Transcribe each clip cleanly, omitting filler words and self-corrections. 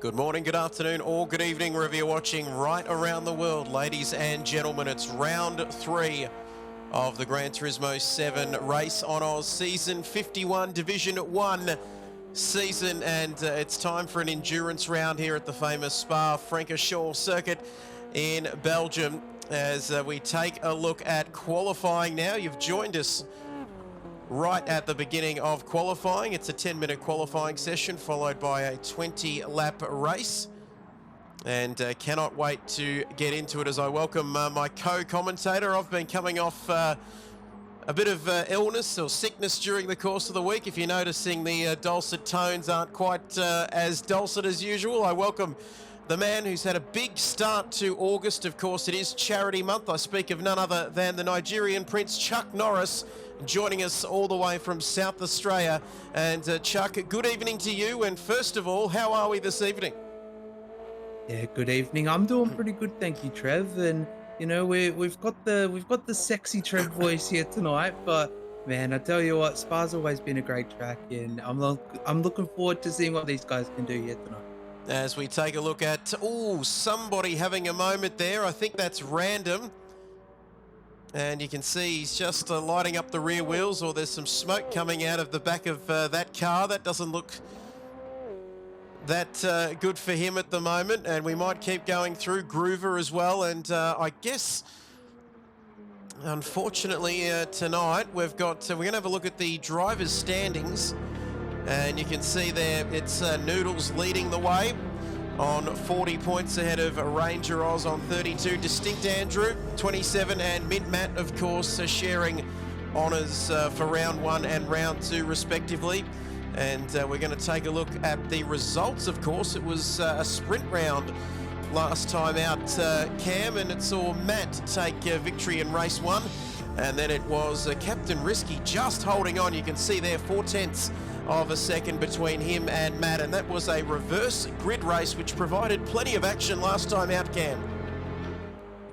Good morning, good afternoon, or good evening, wherever you're watching right around the world. Ladies and gentlemen, it's round 3 of the Gran Turismo 7 Race on Oz Season 51 Division 1 season, and it's time for an endurance round here at the famous Francorchamps circuit in Belgium as we take a look at qualifying now. You've joined us right at the beginning of qualifying. It's a 10-minute qualifying session followed by a 20-lap race, and cannot wait to get into it as I welcome my co-commentator. I've been coming off a bit of illness or sickness during the course of the week. If you're noticing, the dulcet tones aren't quite as dulcet as usual. I welcome the man who's had a big start to August. Of course, it is charity month. I speak of none other than the Nigerian Prince Chuck Norris, joining us all the way from South Australia. And Chuck, good evening to you. And first of all, how are we this evening? Yeah, good evening. I'm doing pretty good, thank you, Trev. And you know, we've got the sexy Trev voice here tonight. But man, I tell you what, Spa's always been a great track, and I'm looking forward to seeing what these guys can do here tonight. As we take a look at, somebody having a moment there. I think that's random. And you can see he's just lighting up the rear wheels, or there's some smoke coming out of the back of that car. That doesn't look that good for him at the moment. And we might keep going through Groover as well. And I guess, unfortunately, tonight we're going to have a look at the drivers' standings. And you can see there it's Noodles leading the way on 40 points ahead of Ranger Oz on 32. Distinct Andrew, 27, and Mint Matt, of course, sharing honours for round 1 and round 2 respectively. And we're going to take a look at the results, of course. It was a sprint round last time out, Cam, and it saw Matt take victory in race 1. And then it was Captain Risky just holding on. You can see there 4/10 of a second between him and Matt, and that was a reverse grid race which provided plenty of action last time out, Cam.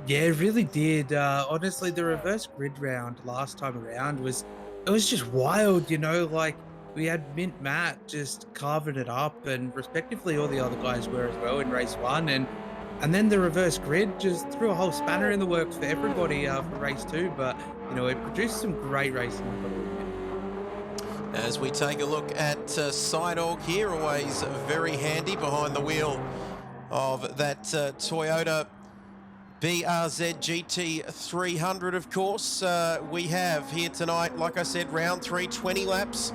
Yeah, it really did. Honestly, the reverse grid round last time around was just wild. You know, like we had Mint Matt just carving it up, and respectively all the other guys were as well in race 1, and then the reverse grid just threw a whole spanner in the works for everybody for race 2. But you know, it produced some great racing. As we take a look at Sidog here, always very handy behind the wheel of that Toyota BRZ GT 300, of course. We have here tonight, like I said, round 3, 20 laps,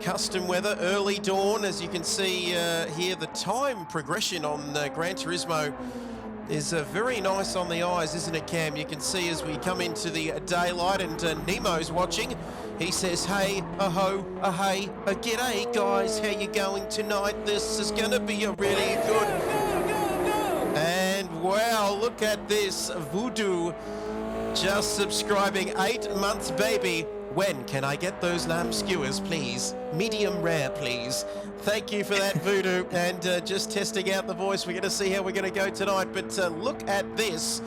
custom weather, early dawn. As you can see here, the time progression on Gran Turismo is very nice on the eyes, isn't it, Cam? You can see as we come into the daylight, and Nemo's watching. He says, hey, a-ho, a-hey, a g'day, guys. How you going tonight? This is going to be a really good... And wow, look at this. Voodoo just subscribing, 8 months, baby. When can I get those lamb skewers, please? Medium rare, please. Thank you for that, Voodoo. And just testing out the voice. We're going to see how we're going to go tonight. But look at this.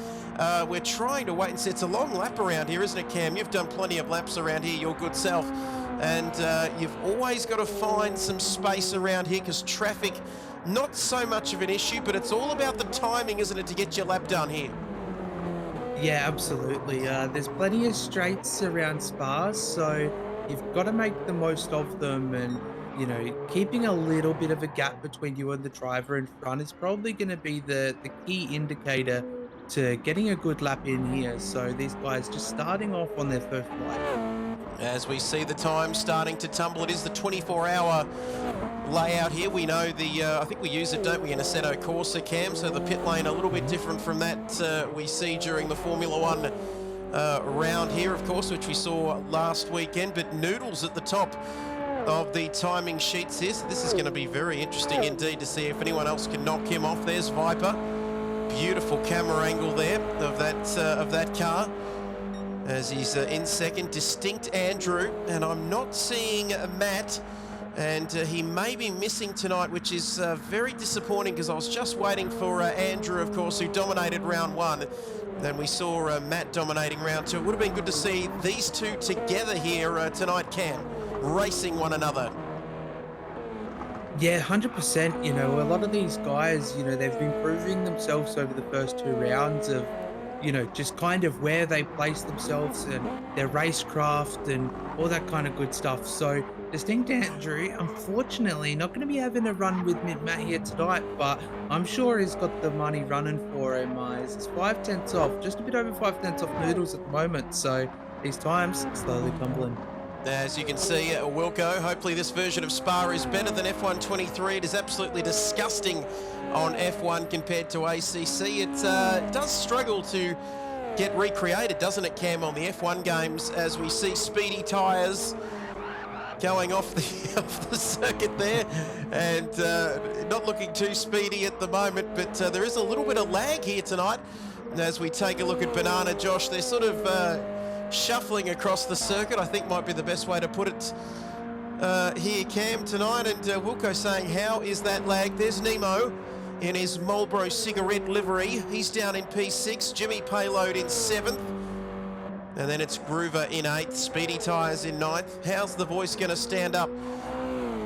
We're trying to wait and see. It's a long lap around here, isn't it, Cam? You've done plenty of laps around here, your good self. And you've always got to find some space around here because traffic, not so much of an issue, but it's all about the timing, isn't it, to get your lap done here? Yeah, absolutely. There's plenty of straights around Spas, so you've got to make the most of them. And, you know, keeping a little bit of a gap between you and the driver in front is probably going to be the key indicator to getting a good lap in here. So these guys just starting off on their first lap. As we see the time starting to tumble, it is the 24-hour layout here. We know the, I think we use it, don't we, in Assetto Corsa, Cam? So the pit lane a little bit different from that we see during the Formula 1 round here, of course, which we saw last weekend. But Noodles at the top of the timing sheets here. So this is going to be very interesting indeed to see if anyone else can knock him off. There's Viper. Beautiful camera angle there of that car as he's in second. Distinct Andrew, and I'm not seeing Matt, and he may be missing tonight, which is very disappointing because I was just waiting for Andrew, of course, who dominated round 1. Then we saw Matt dominating round 2. It would have been good to see these two together here tonight, Cam, racing one another. Yeah, 100%. You know, a lot of these guys, you know, they've been proving themselves over the first two rounds of, you know, just kind of where they place themselves and their racecraft and all that kind of good stuff. So, Distinct Andrew, unfortunately, not going to be having a run with Mint Matt here tonight, but I'm sure he's got the money running for him. He's 5 tenths off, just a bit over 5 tenths off Noodles at the moment. So, these times slowly tumbling. As you can see, Wilco, hopefully this version of Spa is better than F123. It is absolutely disgusting on F1 compared to ACC. It does struggle to get recreated, doesn't it, Cam, on the F1 games, as we see speedy tyres going off the circuit there, and not looking too speedy at the moment, but there is a little bit of lag here tonight. And as we take a look at Banana, Josh, they're sort of shuffling across the circuit, I think might be the best way to put it here, Cam, tonight. And Wilco saying, how is that lag? There's Nemo in his Marlboro cigarette livery. He's down in P6, Jimmy Payload in 7th. And then it's Groover in 8th, Speedy Tyres in 9th. How's the voice going to stand up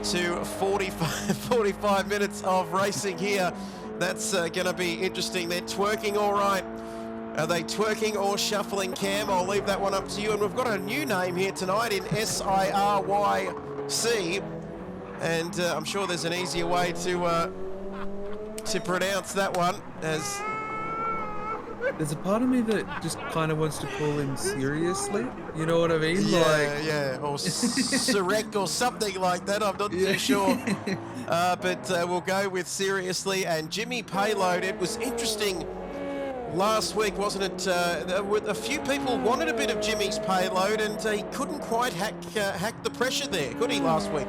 to 45 minutes of racing here? That's going to be interesting. They're twerking all right. Are they twerking or shuffling, Cam? I'll leave that one up to you. And we've got a new name here tonight in SIRYC. And I'm sure there's an easier way to pronounce that one, as... There's a part of me that just kind of wants to call him seriously. You know what I mean? Yeah, or Surrect or something like that. I'm not too sure. But we'll go with seriously. And Jimmy Payload, it was interesting last week, wasn't it? A few people wanted a bit of Jimmy's payload, and he couldn't quite hack the pressure there, could he, last week?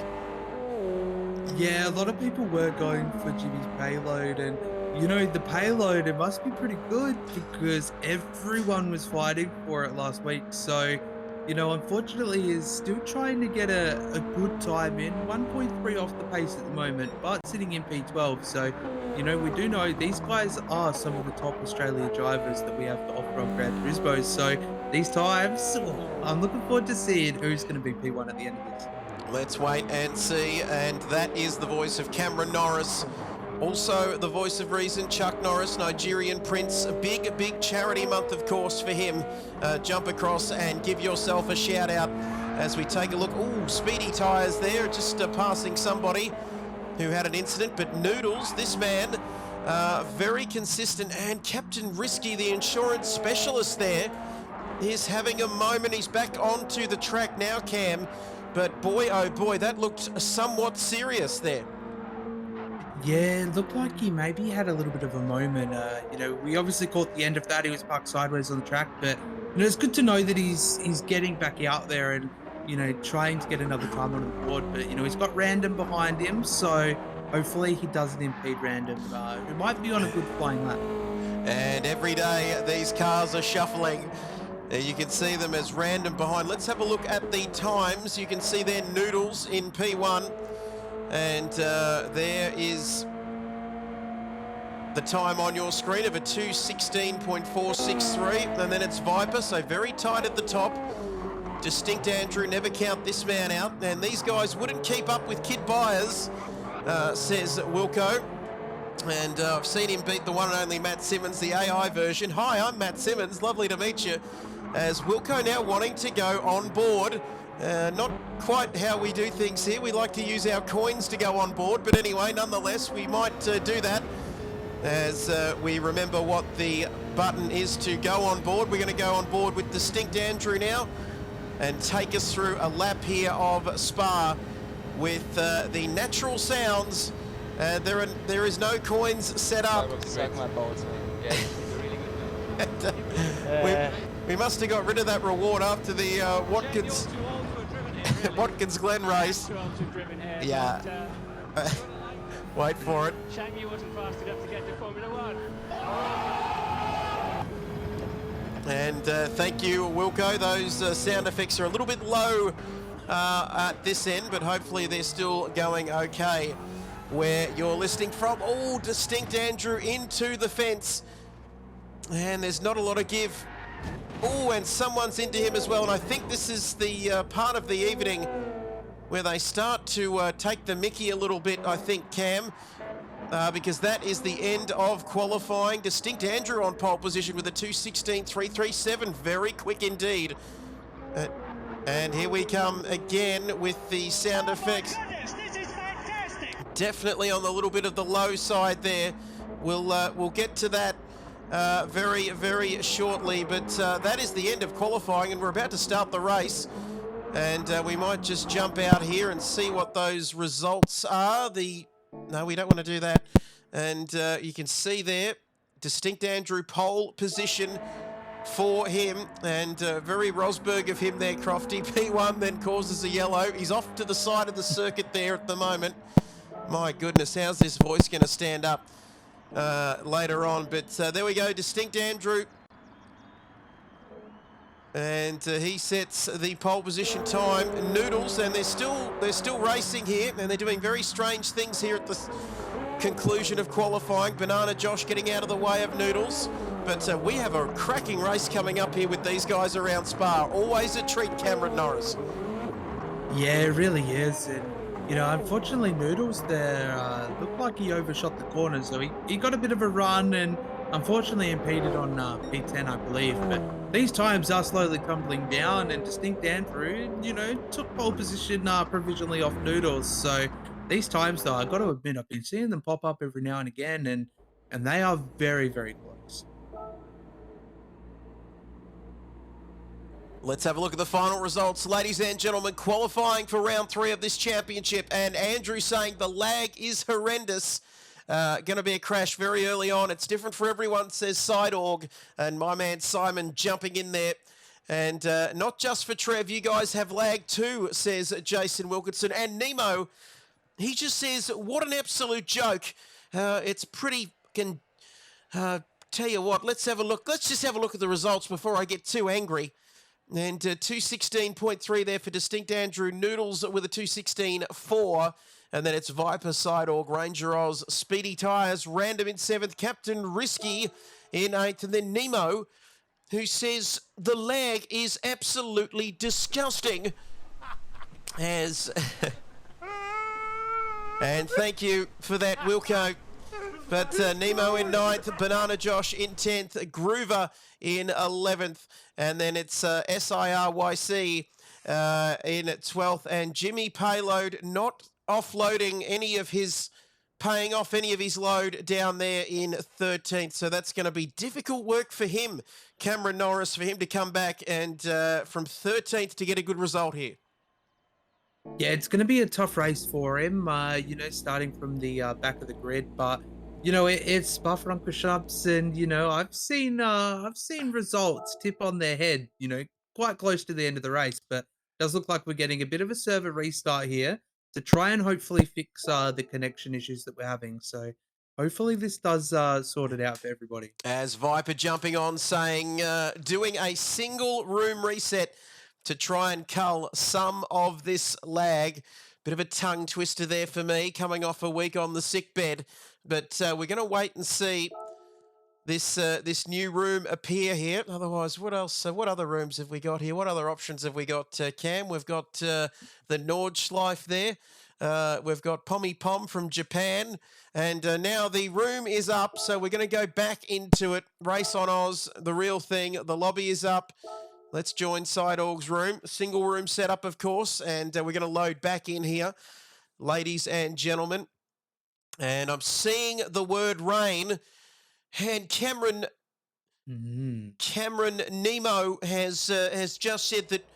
Yeah, a lot of people were going for Jimmy's payload, and you know, the payload, it must be pretty good because everyone was fighting for it last week. So, you know, unfortunately, he's still trying to get a good time in. 1.3 off the pace at the moment, but sitting in P12. So, you know, we do know these guys are some of the top Australia drivers that we have to offer on Gran Turismo. So, these times, I'm looking forward to seeing who's going to be P1 at the end of this. Let's wait and see. And that is the voice of Cameron Norris. Also, the voice of reason, Chuck Norris, Nigerian Prince. A big charity month, of course, for him. Jump across and give yourself a shout out as we take a look. Ooh, Speedy Tyres there, just passing somebody who had an incident. But Noodles, this man, very consistent. And Captain Risky, the insurance specialist there, is having a moment. He's back onto the track now, Cam. But boy, oh boy, that looked somewhat serious there. Yeah, it looked like he maybe had a little bit of a moment. You know, we obviously caught the end of that. He was parked sideways on the track, but you know, it's good to know that he's getting back out there and, you know, trying to get another time on the board. But you know, he's got Random behind him, so hopefully he doesn't impede Random. Who might be on a good flying lap. And every day these cars are shuffling. You can see them as Random behind. Let's have a look at the times. You can see there Noodles in P1. And there is the time on your screen of a 2:16.463, and then it's Viper, so very tight at the top. Distinct Andrew, never count this man out. And these guys wouldn't keep up with Kid Byers, says Wilco. And I've seen him beat the one and only Matt Simmons, the AI version. Hi, I'm Matt Simmons, lovely to meet you. As Wilco now wanting to go on board. Not quite how we do things here. We like to use our coins to go on board, but anyway, nonetheless, we might do that as we remember what the button is to go on board. We're going to go on board with Distinct Andrew now and take us through a lap here of Spa with the natural sounds. There is no coins set up. We must have got rid of that reward after the Watkins Glen race. Yeah. Wait for it. Shame you wasn't fast enough to get to Formula 1. And thank you, Wilco. Those sound effects are a little bit low at this end, but hopefully they're still going okay where you're listening from. Oh, Distinct Andrew into the fence. And there's not a lot of give. Oh, and someone's into him as well. And I think this is the part of the evening where they start to take the mickey a little bit, I think, Cam, because that is the end of qualifying. Distinct Andrew on pole position with a 2:16.337. Very quick indeed. And here we come again with the sound effects. Goodness, this is fantastic. Definitely on the little bit of the low side there. We'll get to that very, very shortly, but that is the end of qualifying, and we're about to start the race. And we might just jump out here and see what those results are. No, we don't want to do that. And you can see there, Distinct Andrew pole position for him, and very Rosberg of him there, Crofty. P1 then causes a yellow. He's off to the side of the circuit there at the moment. My goodness, how's this voice going to stand up later on? But there we go, Distinct Andrew. And he sets the pole position time. Noodles, and they're still racing here, and they're doing very strange things here at the conclusion of qualifying. Banana Josh getting out of the way of Noodles. But we have a cracking race coming up here with these guys around Spa. Always a treat, Cameron Norris. Yeah, it really is. And, you know, unfortunately, Noodles there looked like he overshot the corner. So he got a bit of a run and unfortunately impeded on P10, I believe. But these times are slowly tumbling down, and Distinct Andrew, you know, took pole position provisionally off Noodles. So these times, though, I got to admit, I've been seeing them pop up every now and again, and they are very, very close. Let's have a look at the final results, ladies and gentlemen. Qualifying for round 3 of this championship, and Andrew saying the lag is horrendous. Going to be a crash very early on. It's different for everyone, says Sideorg, and my man Simon jumping in there. And not just for Trev, you guys have lag too, says Jason Wilkinson. And Nemo, he just says, what an absolute joke. It's pretty fucking... tell you what, let's have a look. Let's just have a look at the results before I get too angry. And 2:16.3 there for Distinct Andrew. Noodles with a 2:16.4. And then it's Viper, Sideorg, Ranger Oz, Speedy Tyres, Random in 7th, Captain Risky in 8th. And then Nemo, who says the lag is absolutely disgusting. As... and thank you for that, Wilco. But Nemo in 9th, Banana Josh in 10th, Groover in 11th, and then it's SIRYC in 12th, and Jimmy Payload not offloading any of his, paying off any of his load down there in 13th. So that's going to be difficult work for him, Cameron Norris, for him to come back and from 13th to get a good result here. Yeah, it's going to be a tough race for him, you know, starting from the back of the grid, but you know, it's Francorchamps, and you know, I've seen results tip on their head, you know, quite close to the end of the race, but it does look like we're getting a bit of a server restart here to try and hopefully fix the connection issues that we're having. So hopefully this does sort it out for everybody. As Viper jumping on, saying doing a single room reset to try and cull some of this lag. Bit of a tongue twister there for me, coming off a week on the sick bed. But we're going to wait and see this new room appear here. Otherwise, what else? What other rooms have we got here? What other options have we got, Cam? We've got the Nordschleife there. We've got Pommy Pom from Japan. And now the room is up, so we're going to go back into it. Race on Oz, the real thing. The lobby is up. Let's join Sideorg's room. Single room setup, of course. And we're going to load back in here, ladies and gentlemen. And I'm seeing the word rain. And Cameron Nemo has just said that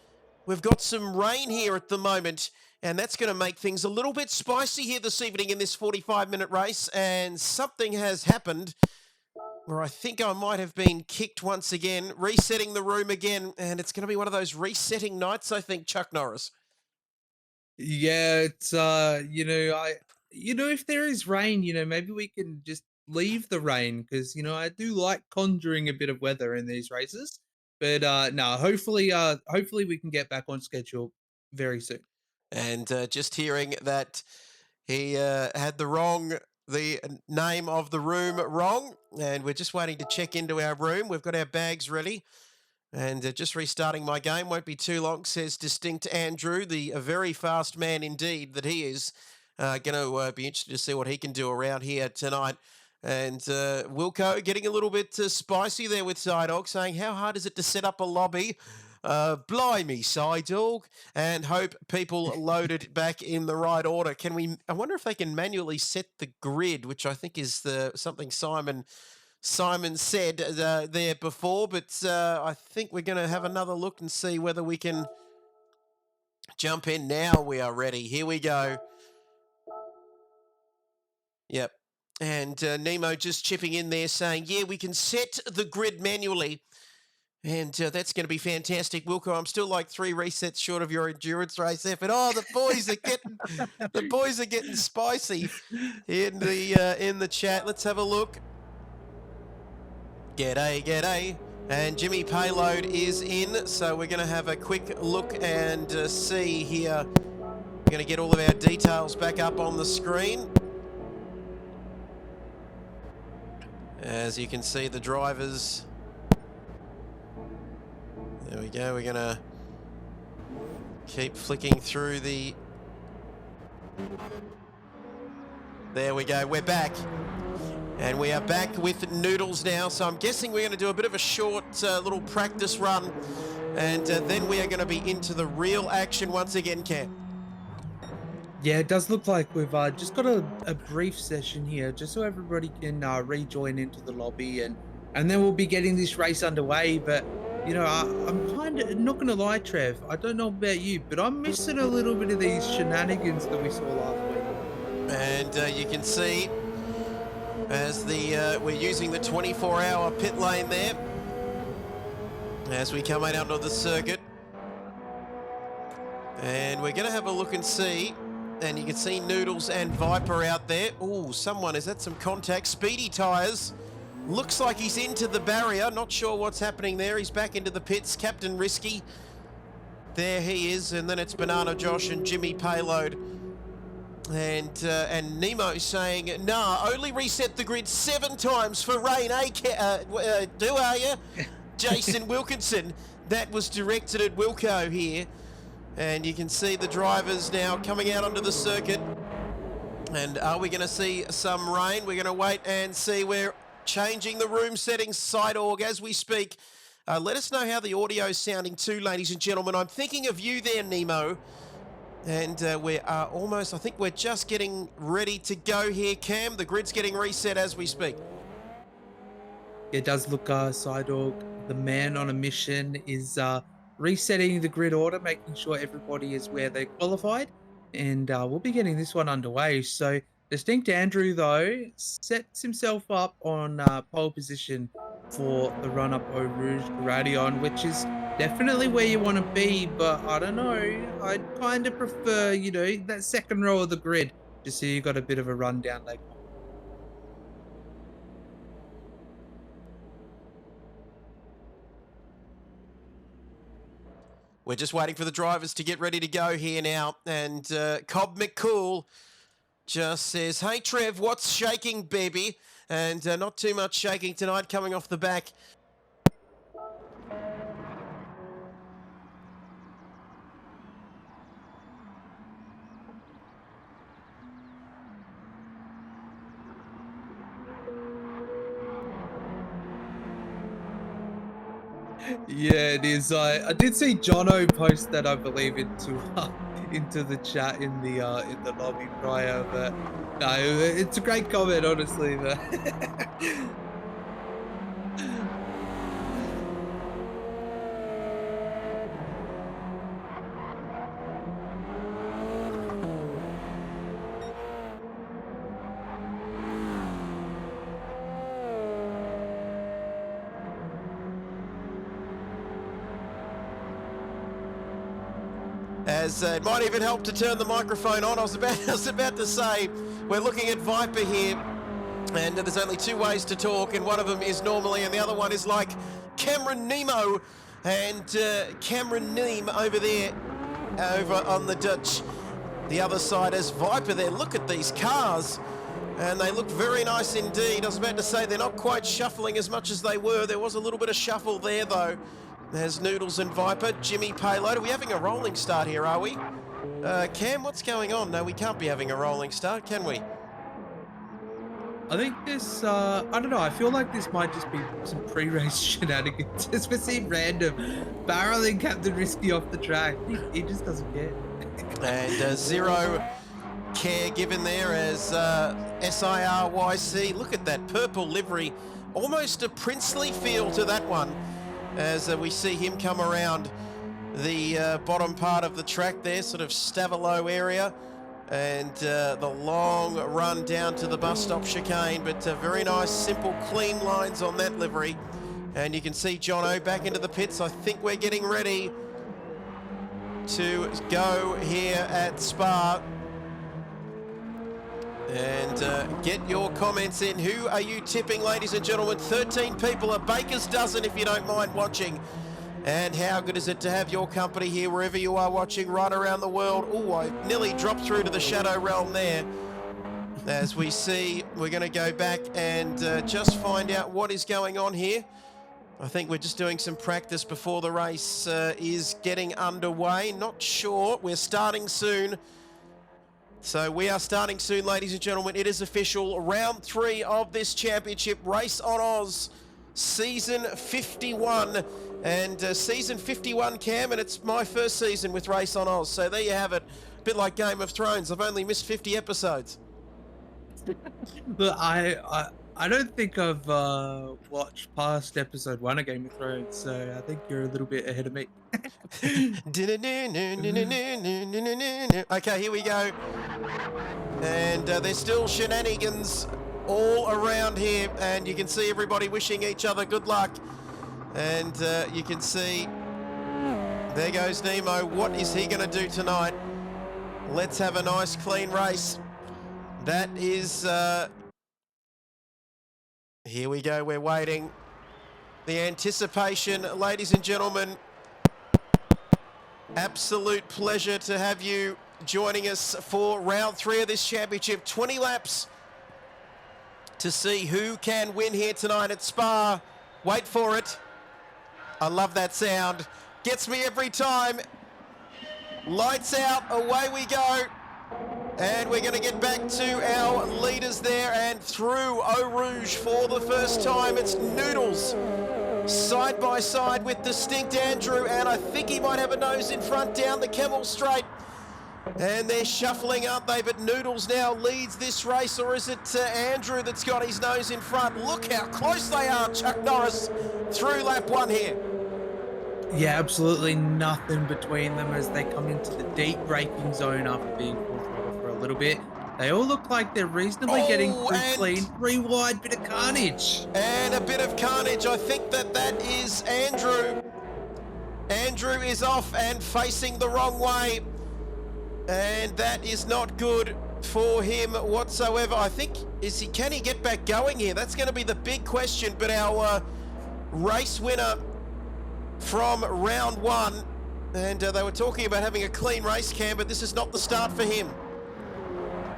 we've got some rain here at the moment, and that's going to make things a little bit spicy here this evening in this 45-minute race. And something has happened where I think I might have been kicked once again, resetting the room again, and it's going to be one of those resetting nights, I think, Chuck Norris. Yeah, it's you know, if there is rain, you know, maybe we can just leave the rain, because you know, I do like conjuring a bit of weather in these races. But no, hopefully we can get back on schedule very soon. And just hearing that he had the name of the room wrong, and we're just waiting to check into our room. We've got our bags ready. And just restarting my game, won't be too long, says Distinct Andrew, the a very fast man indeed that he is. Going to be interested to see what he can do around here tonight. And Wilco getting a little bit spicy there with Psydog, saying, how hard is it to set up a lobby? Blimey, Psydog. And hope people load it back in the right order. Can we? I wonder if they can manually set the grid, which I think is something Simon said there before, but I think we're going to have another look and see whether we can jump in now. We are ready. Here we go. Yep. And Nemo just chipping in there saying, yeah, we can set the grid manually. And that's going to be fantastic. Wilco, I'm still like 3 resets short of your endurance race effort. Oh, the boys are getting spicy in the chat. Let's have a look. G'day. And Jimmy Payload is in, so we're going to have a quick look and see here. We're going to get all of our details back up on the screen. As you can see, the drivers. There we go. We're going to keep flicking through the... There we go. We're back. And we are back with Noodles now, so I'm guessing we're going to do a bit of a short little practice run, and then we are going to be into the real action once again, Cam. Yeah, it does look like we've just got a brief session here, just so everybody can rejoin into the lobby, and then we'll be getting this race underway. But, you know, I'm kind of, not going to lie, Trev, I don't know about you, but I'm missing a little bit of these shenanigans that we saw last week. And you can see... as we're using the 24-hour pit lane there as we come out onto the circuit, and we're going to have a look and see, and you can see Noodles and Viper out there. Oh, is that some contact? Speedy tyres. Looks like he's into the barrier. Not sure what's happening there. He's back into the pits. Captain Risky. There he is, and then it's Banana Josh and Jimmy Payload. And Nemo saying, nah, only reset the grid 7 times for rain, are you? Jason Wilkinson, that was directed at Wilco here. And you can see the drivers now coming out onto the circuit. And are we going to see some rain? We're going to wait and see. We're changing the room settings, Psydog, as we speak. Let us know how the audio is sounding too, ladies and gentlemen. I'm thinking of you there, Nemo. And we are almost, I think we're just getting ready to go here, Cam. The grid's getting reset as we speak. It does look, Psydog, the man on a mission, is resetting the grid order, making sure everybody is where they qualified. And we'll be getting this one underway. So Distinct Andrew, though, sets himself up on pole position for the run-up Eau Rouge Gradion, which is definitely where you want to be, but I don't know. I'd kind of prefer, you know, that second row of the grid, just so you got a bit of a rundown leg. We're just waiting for the drivers to get ready to go here now, and Cobb McCool just says, hey Trev, what's shaking, baby? And not too much shaking tonight coming off the back. Yeah, it is. I did see Jono post that, I believe, into the chat in the lobby prior, but no, it's a great comment, honestly. But As it might even help to turn the microphone on. I was about to say, we're looking at Viper here, and there's only 2 ways to talk, and one of them is normally, and the other one is like Cameron Nemo, and Cameron Neem over there, over on the other side as Viper there. Look at these cars, and they look very nice indeed. I was about to say they're not quite shuffling as much as they were. There was a little bit of shuffle there though. There's Noodles and Viper, Jimmy Payload. Are we having a rolling start here, are we? Cam, what's going on? No, we can't be having a rolling start, can we? I think this, I don't know, I feel like this might just be some pre-race shenanigans. As we see random barreling Captain Risky off the track. He just doesn't care. And zero care given there as SIRYC. Look at that purple livery. Almost a princely feel to that one as we see him come around the bottom part of the track there, sort of Stavalo area. And the long run down to the bus stop chicane, but very nice, simple, clean lines on that livery. And you can see Jono back into the pits. I think we're getting ready to go here at Spa. And get your comments in. Who are you tipping, ladies and gentlemen? 13 people, a baker's dozen if you don't mind watching. And how good is it to have your company here wherever you are watching right around the world. Oh, I nearly dropped through to the shadow realm there. As we see, we're going to go back and just find out what is going on here. I think we're just doing some practice before the race is getting underway. Not sure. We're starting soon. So we are starting soon, ladies and gentlemen. It is official. Round 3 of this championship, Race on Oz, season 51. And season 51, Cam, and it's my first season with Race on Oz. So there you have it. A bit like Game of Thrones. I've only missed 50 episodes. But I don't think I've watched past episode 1 of Game of Thrones, so I think you're a little bit ahead of me. Okay, here we go. And there's still shenanigans all around here, and you can see everybody wishing each other good luck. And you can see, there goes Nemo. What is he going to do tonight? Let's have a nice, clean race. That is, here we go, we're waiting. The anticipation, ladies and gentlemen. Absolute pleasure to have you joining us for round 3 of this championship. 20 laps to see who can win here tonight at Spa. Wait for it. I love that sound. Gets me every time. Lights out, away we go. And we're going to get back to our leaders there and through Eau Rouge for the first time. It's Noodles side by side with Distinct Andrew, and I think he might have a nose in front down the Camel Straight. And they're shuffling, aren't they? But Noodles now leads this race, or is it Andrew that's got his nose in front? Look how close they are, Chuck Norris, through lap 1 here. Yeah, absolutely nothing between them as they come into the deep braking zone after being full throttle for a little bit. They all look like they're reasonably getting through clean. 3 wide, bit of carnage. And a bit of carnage. I think that is Andrew. Andrew is off and facing the wrong way. And that is not good for him whatsoever. I think, can he get back going here? That's going to be the big question. But our race winner from round 1, and they were talking about having a clean race, Cam, but this is not the start for him.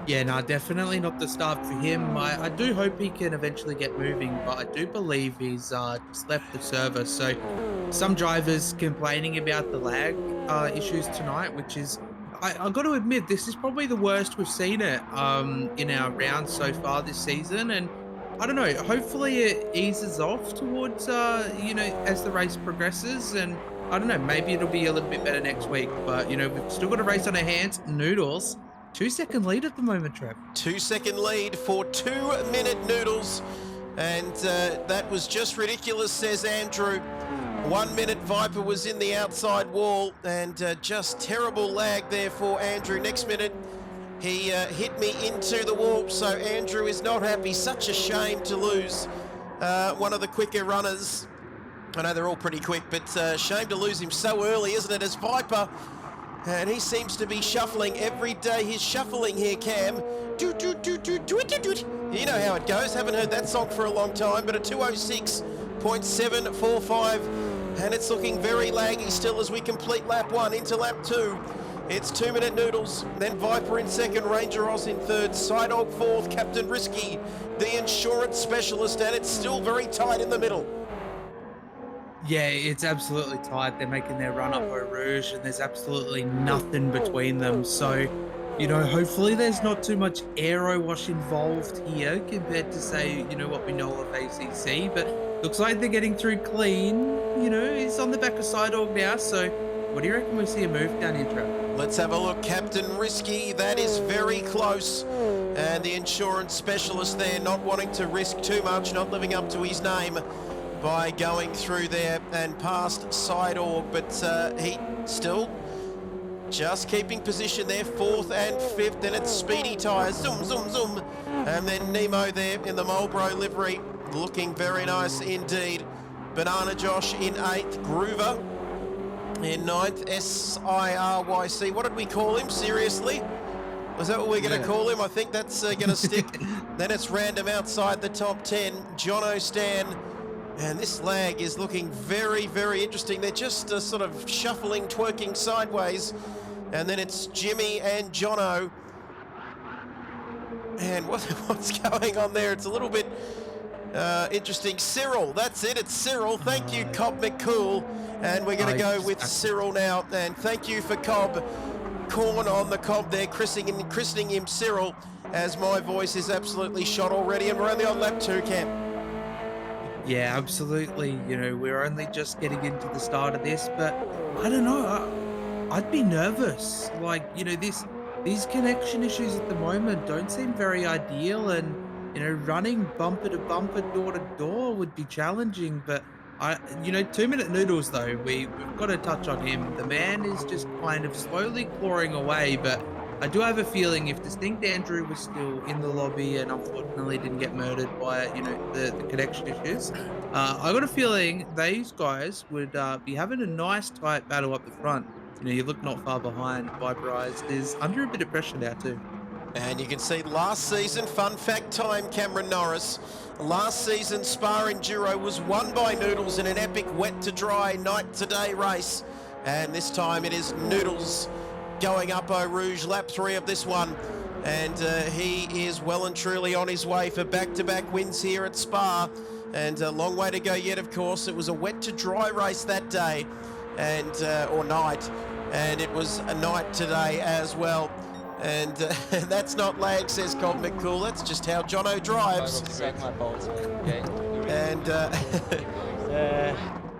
Yeah, no, definitely not the start for him. I do hope he can eventually get moving, but I do believe he's just left the service. So some drivers complaining about the lag issues tonight, which is, I've got to admit, this is probably the worst we've seen it in our rounds so far this season. And I don't know, hopefully it eases off towards, as the race progresses. And I don't know, maybe it'll be a little bit better next week. But, we've still got a race on our hands. Noodles, 2-second lead at the moment, Trev. 2-second lead for 2-minute Noodles. And that was just ridiculous, says Andrew. 1 minute Viper was in the outside wall, and just terrible lag there for Andrew. Next minute, he hit me into the wall, so Andrew is not happy. Such a shame to lose one of the quicker runners. I know they're all pretty quick, but shame to lose him so early, isn't it, as Viper? And he seems to be shuffling every day. He's shuffling here, Cam. You know how it goes. Haven't heard that song for a long time, but a 206.745. And it's looking very laggy still as we complete lap 1 into lap 2. It's 2-minute Noodles, then Viper in second, Ranger Oz in third, Sidog fourth, Captain Risky, the insurance specialist, and it's still very tight in the middle. Yeah, it's absolutely tight. They're making their run up Eau Rouge, and there's absolutely nothing between them. So, hopefully there's not too much aero wash involved here compared to, say, what we know of ACC. But looks like they're getting through clean. He's on the back of Sidorg now. So, what do you reckon we see a move down here, Trev? Let's have a look. Captain Risky, that is very close. And the insurance specialist there not wanting to risk too much, not living up to his name by going through there and past Sidorg, but he still just keeping position there, 4th and 5th. Then it's Speedy Tyres, zoom, zoom, zoom. And then Nemo there in the Marlboro livery, looking very nice indeed. Banana Josh in 8th, Groover in 9th, SIRYC. What did we call him, seriously? Was that what we're going to call him? I think that's going to stick. Then it's random outside the top 10. Jono Stan. And this lag is looking very, very interesting. They're just sort of shuffling, twerking sideways. And then it's Jimmy and Jono. And what's going on there? It's a little bit interesting. Cyril, that's it. It's Cyril. Thank you, Cobb McCool. And we're going to go with Cyril now. And thank you for Cobb. Corn on the Cobb there, christening him Cyril, as my voice is absolutely shot already. And we're only on lap 2, Cam. Yeah, absolutely. We're only just getting into the start of this, but I don't know. I'd be nervous. Like, these connection issues at the moment don't seem very ideal, and running bumper to bumper, door to door would be challenging. But 2-minute Noodles though, we've got to touch on him. The man is just kind of slowly clawing away, but I do have a feeling if Distinct Andrew was still in the lobby and unfortunately didn't get murdered by, the connection issues, I got a feeling these guys would be having a nice tight battle up the front. You look not far behind. Viperized is under a bit of pressure now too. And you can see last season, fun fact time, Cameron Norris. Last season, Spa Enduro was won by Noodles in an epic wet to dry night to day race. And this time it is Noodles going up Eau Rouge, lap 3 of this one. And he is well and truly on his way for back-to-back wins here at Spa. And a long way to go yet, of course. It was a wet to dry race that day, and or night. And it was a night today as well. And that's not lag, says Cobb McCool. That's just how Jono drives. And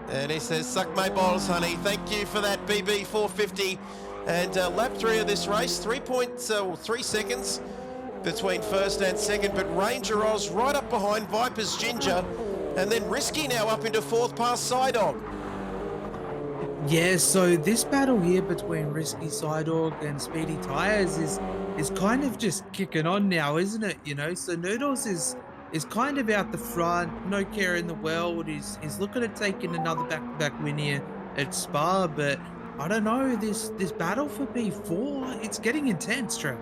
and he says, suck my balls, honey. Thank you for that, BB 450. And lap 3 of this race, 3 seconds between first and second. But Ranger Oz right up behind Viper's Ginger. And then Risky now up into 4th past Sidog. Yeah, so this battle here between Risky Sidorg and Speedy Tyres is kind of just kicking on now, isn't it? So Noodles is kind of out the front, no care in the world. He's looking at taking another back-to-back win here at Spa, but I don't know, this battle for P4, it's getting intense, Trev.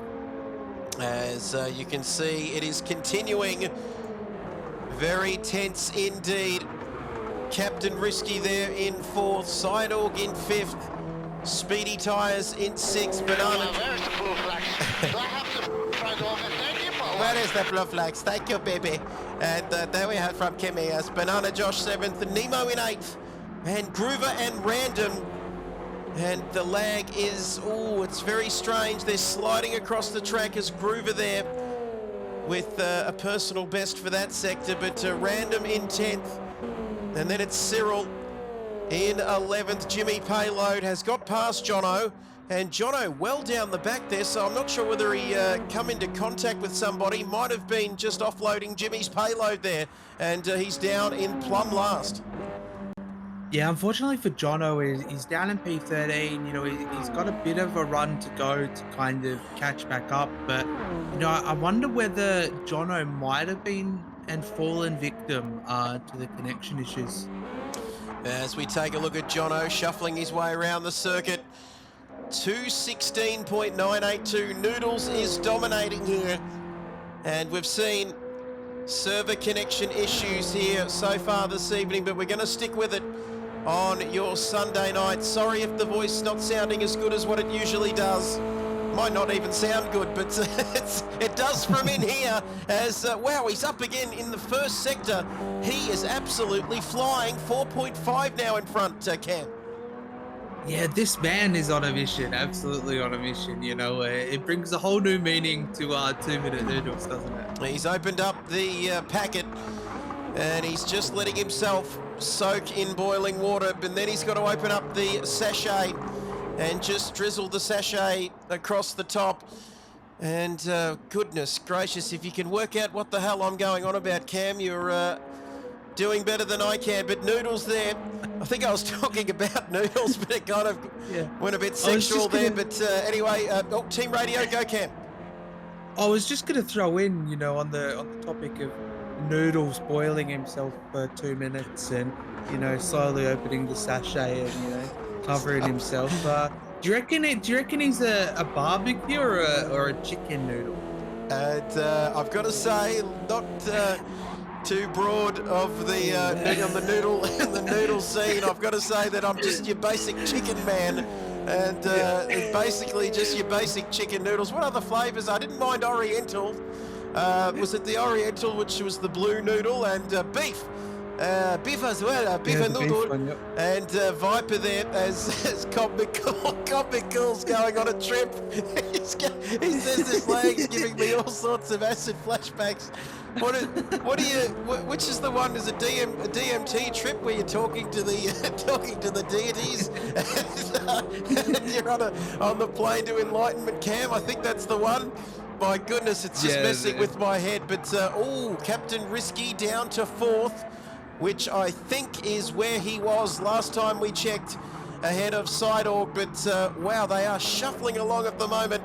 As you can see, it is continuing. Very tense indeed. Captain Risky there in 4th, Sidorg in 5th, Speedy Tyres in 6th, Banana. Where's the blue flag? Do I have to find all the thank you for? Where is the blue flags? Thank you, baby. And there we have from Kimmy as Banana Josh 7th, Nemo in 8th, and Groover and Random. And the lag is, it's very strange. They're sliding across the track as Groover there with a personal best for that sector, but Random in 10th. And then it's Cyril in 11th. Jimmy Payload has got past Jono, and Jono well down the back there, so I'm not sure whether he come into contact with somebody. Might have been just offloading Jimmy's payload there, and he's down in plumb last. Yeah, unfortunately for Jono, he's down in P13. He's got a bit of a run to go to kind of catch back up, but I wonder whether Jono might have been and fallen victim to the connection issues. As we take a look at Jono shuffling his way around the circuit, 2:16.982. Noodles is dominating here, and we've seen server connection issues here so far this evening, but we're going to stick with it on your Sunday night. Sorry if the voice not sounding as good as what it usually does. might not even sound good, but it does from in here as, wow, he's up again in the first sector. He is absolutely flying. 4.5 now in front, Cam. Yeah, this man is on a mission, absolutely on a mission. You know, it brings a whole new meaning to 2-minute noodles, doesn't it? He's opened up the packet and he's just letting himself soak in boiling water, but then he's got to open up the sachet and just drizzle the sachet across the top. And goodness gracious, if you can work out what the hell I'm going on about, Cam, you're doing better than I can. But Noodles there, I think I was talking about Noodles, but it kind of went a bit sexual there. But anyway, team radio, go Cam. I was just going to throw in, you know, on the topic of Noodles boiling himself for 2 minutes and, you know, slowly opening the sachet and, you know, covering himself. Do you reckon he's a barbecue or a chicken noodle? And I've got to say, not too broad of the on the noodle scene. I've got to say that I'm just your basic chicken man, and basically just your basic chicken noodles. What other flavors? I didn't mind Oriental. Was it the Oriental, which was the blue noodle, and beef? Beef as well, beef and noodle, and Viper there as Cobb McCall's going on a trip. He says his leg's giving me all sorts of acid flashbacks. Which is the one? Is a DMT trip where you're talking to the deities, and you're on the plane to enlightenment, Cam? I think that's the one. My goodness, it's just messing with my head. But Captain Risky down to 4th, which I think is where he was last time we checked, ahead of Sidorg. But wow, they are shuffling along at the moment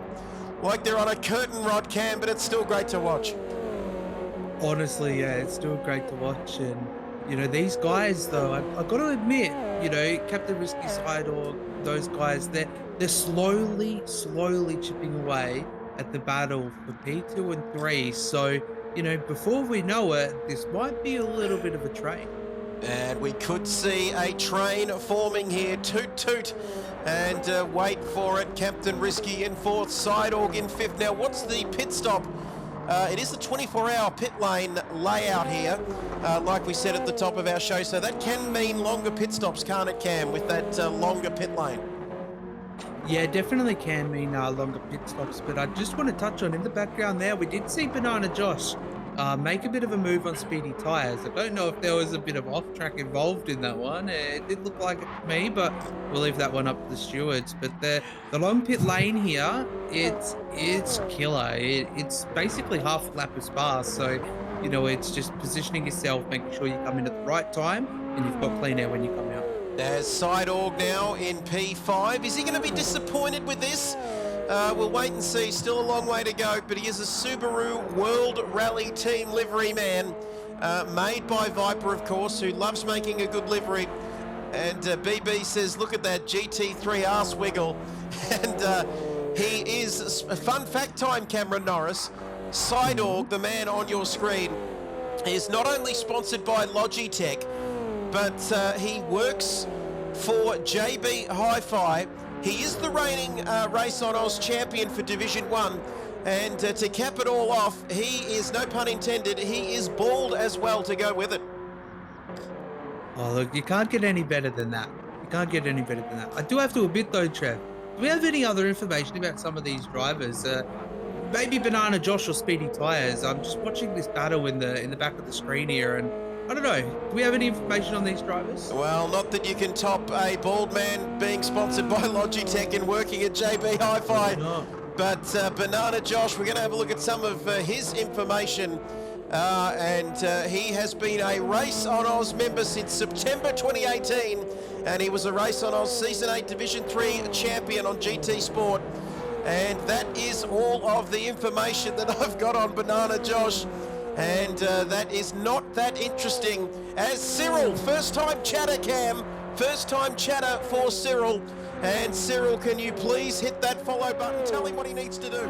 like they're on a curtain rod, Cam, but it's still great to watch. Honestly, yeah, it's still great to watch. And, you know, these guys, though, I got to admit, you know, Captain Risky, Sidorg, those guys, they're slowly chipping away at the battle for P2 and 3. So, you know, before we know it, this might be a little bit of a train. And we could see a train forming here. Toot toot, and wait for it. Captain Risky in 4th, Sidorg in 5th. Now, what's the pit stop? It is a 24-hour pit lane layout here, like we said at the top of our show. So that can mean longer pit stops, can't it, Cam, with that longer pit lane? Yeah, definitely can mean longer pit stops, but I just want to touch on, in the background there, we did see Banana Josh make a bit of a move on speedy tyres. I don't know if there was a bit of off-track involved in that one. It did look like it to me, but we'll leave that one up to the stewards. But the long pit lane here, it's killer. It's basically half a lap of Spa, so, you know, it's just positioning yourself, making sure you come in at the right time, and you've got clean air when you come out. There's Sidorg now in P5. Is he going to be disappointed with this? We'll wait and see. Still a long way to go, but he is a Subaru World Rally Team livery man, made by Viper, of course, who loves making a good livery. And BB says, look at that GT3 arse wiggle. And he is, a fun fact time, Cameron Norris, Sidorg, the man on your screen, is not only sponsored by Logitech, but he works for JB Hi-Fi. He is the reigning RaceOnOz champion for Division 1. And to cap it all off, he is, no pun intended, he is bald as well to go with it. Oh, look, you can't get any better than that. You can't get any better than that. I do have to admit, though, Trev, do we have any other information about some of these drivers? Maybe Banana Josh or Speedy Tyres. I'm just watching this battle in the back of the screen here, and I don't know. Do we have any information on these drivers? Well, not that you can top a bald man being sponsored by Logitech and working at JB Hi-Fi. But Banana Josh, we're going to have a look at some of his information. He has been a RaceOnOz member since September 2018. And he was a RaceOnOz Season 8 Division 3 champion on GT Sport. And that is all of the information that I've got on Banana Josh. And that is not that interesting. As Cyril, first-time chatter, Cam. First-time chatter for Cyril. And Cyril, can you please hit that follow button? Tell him what he needs to do.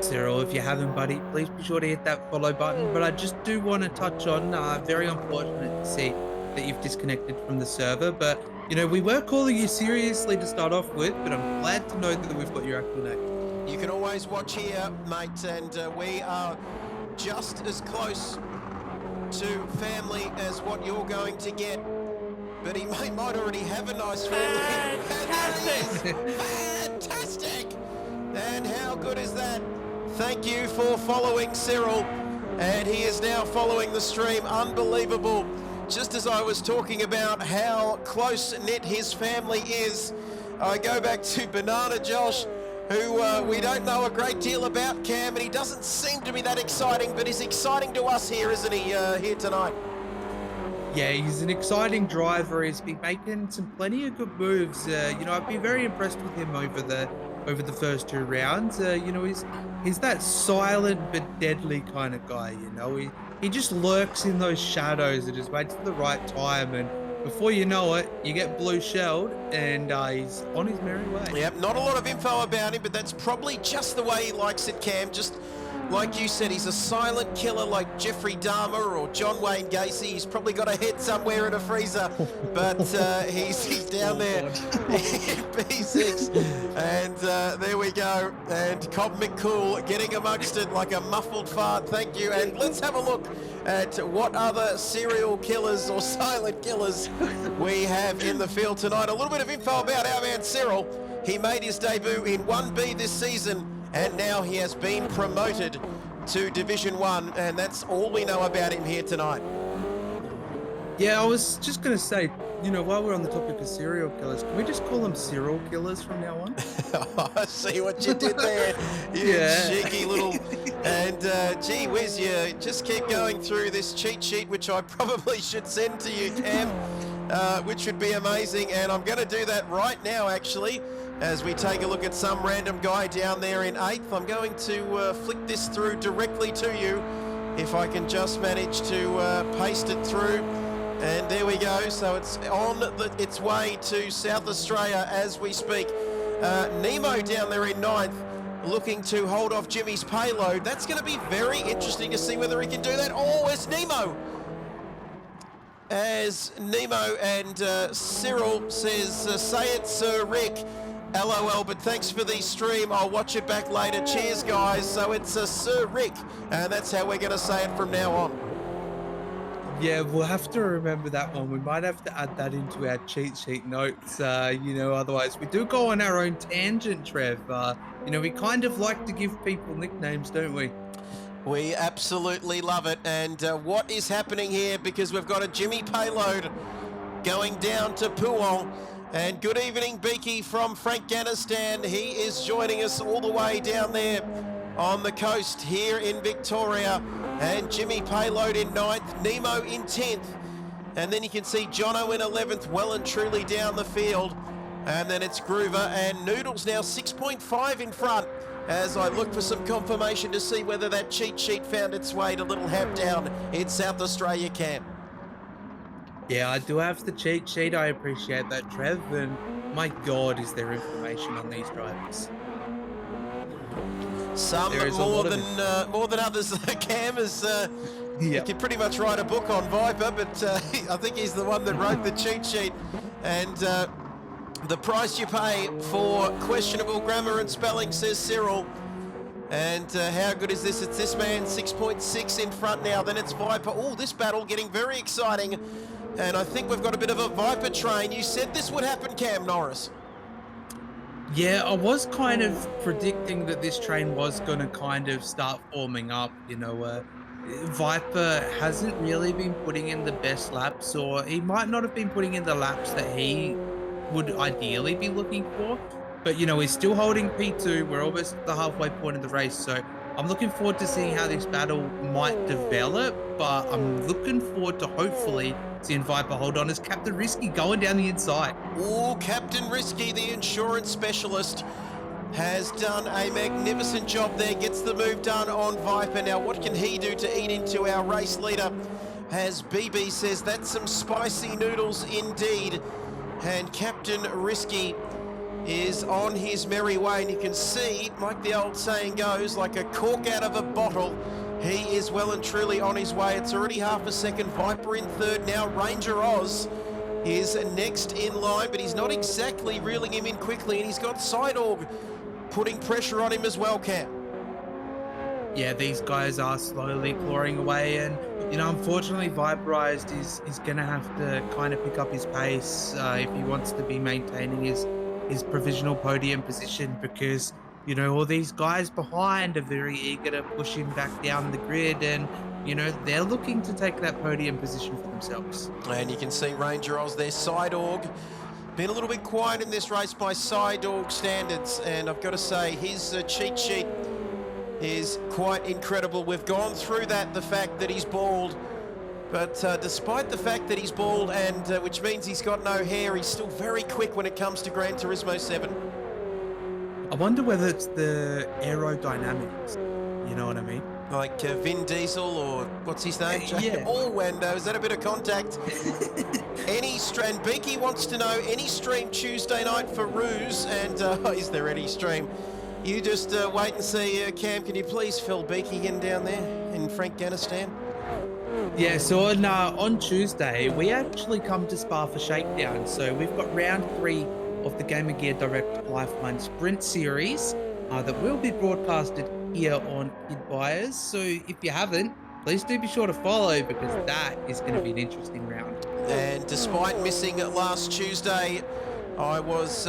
Cyril, if you haven't, buddy, please be sure to hit that follow button. But I just do want to touch on, very unfortunate to see that you've disconnected from the server, but we were calling you seriously to start off with, but I'm glad to know that we've got your actual name. You can always watch here, mate, and we are just as close to family as what you're going to get. But he might already have a nice family. Fantastic! And how good is that? Thank you for following Cyril. And he is now following the stream. Unbelievable. Just as I was talking about how close-knit his family is, I go back to Banana Josh, who we don't know a great deal about, Cam, and he doesn't seem to be that exciting, but he's exciting to us here, isn't he, here tonight? Yeah, he's an exciting driver. He's been making some plenty of good moves. I've been very impressed with him over the first 2 rounds. He's that silent but deadly kind of guy. He just lurks in those shadows and just waits for the right time, and before you know it, you get blue shelled, and he's on his merry way. Yep, not a lot of info about him, but that's probably just the way he likes it, Cam. Just like you said, he's a silent killer like Jeffrey Dahmer or John Wayne Gacy. He's probably got a head somewhere in a freezer, but he's down there in P6. And there we go. And Cobb McCool getting amongst it like a muffled fart. Thank you. And let's have a look at what other serial killers or silent killers we have in the field tonight. A little bit of info about our man Cyril. He made his debut in 1B this season, and now he has been promoted to Division 1, and that's all we know about him here tonight. Yeah, I was just going to say, while we're on the topic of serial killers, can we just call them serial killers from now on? I see what you did there, you cheeky little... And gee whiz, you just keep going through this cheat sheet, which I probably should send to you, Cam, which would be amazing, and I'm going to do that right now, actually. As we take a look at some random guy down there in 8th, I'm going to flick this through directly to you, if I can just manage to paste it through. And there we go. So it's on its way to South Australia as we speak. Nemo down there in 9th, looking to hold off Jimmy's payload. That's going to be very interesting to see whether he can do that. Oh, it's Nemo! As Nemo and Cyril says, say it, Sir Rick. LOL, but thanks for the stream. I'll watch it back later. Cheers, guys. So it's Sir Rick, and that's how we're going to say it from now on. Yeah, we'll have to remember that one. We might have to add that into our cheat sheet notes, otherwise we do go on our own tangent, Trev. We kind of like to give people nicknames, don't we? We absolutely love it. And what is happening here, because we've got a Jimmy payload going down to Puong. And good evening, Beaky from Francorchamps. He is joining us all the way down there on the coast here in Victoria. And Jimmy payload in 9th, Nemo in 10th. And then you can see Jono in 11th, well and truly down the field. And then it's Groover and Noodles now 6.5 in front, as I look for some confirmation to see whether that cheat sheet found its way to Little Hab down in South Australia camp. Yeah, I do have the cheat sheet. I appreciate that, Trev. And my God, is there information on these drivers? Some more than others. Cam is you can pretty much write a book on Viper, but I think he's the one that wrote the cheat sheet. And the price you pay for questionable grammar and spelling, says Cyril. And how good is this? It's this man, 6.6 in front now. Then it's Viper. Oh, this battle getting very exciting. And I think we've got a bit of a Viper train. You said this would happen, Cam Norris. Yeah, I was kind of predicting that this train was going to kind of start forming up. Viper hasn't really been putting in the best laps, or he might not have been putting in the laps that he would ideally be looking for. But, he's still holding P2. We're almost at the halfway point of the race. So I'm looking forward to seeing how this battle might develop. But I'm looking forward to hopefully seeing Viper hold on as Captain Risky going down the inside. Oh, Captain Risky, the insurance specialist, has done a magnificent job there. Gets the move done on Viper. Now, what can he do to eat into our race leader? As BB says, that's some spicy noodles indeed. And Captain Risky is on his merry way, and you can see, like the old saying goes, like a cork out of a bottle, He is well and truly on his way. It's already half a second. Viper in third now. Ranger Oz is next in line, but he's not exactly reeling him in quickly, and he's got Sidorg putting pressure on him as well, Cam. Yeah, these guys are slowly clawing away, and unfortunately, Vaporized is going to have to kind of pick up his pace if he wants to be maintaining his provisional podium position, because all these guys behind are very eager to push him back down the grid, and they're looking to take that podium position for themselves. And you can see Ranger Oz there. Sidorg been a little bit quiet in this race by Sidorg standards, and I've got to say his cheat sheet is quite incredible. We've gone through that, the fact that he's bald, but despite the fact that he's bald, and which means he's got no hair, he's still very quick when it comes to Gran Turismo 7. I wonder whether it's the aerodynamics, you know what I mean? Like Vin Diesel, or what's his name? Yeah. Orlando, is that a bit of contact? And Beaky wants to know, any stream Tuesday night for Ruse, and is there any stream? You just wait and see. Cam, can you please fill Beaky in down there in Francorchamps? Yeah, so on Tuesday, we actually come to Spa for Shakedown. So we've got round 3 of the Game of Gear Direct Lifeline Sprint Series that will be broadcasted here on Kid Buyers. So if you haven't, please do be sure to follow, because that is going to be an interesting round. And despite missing last Tuesday, I was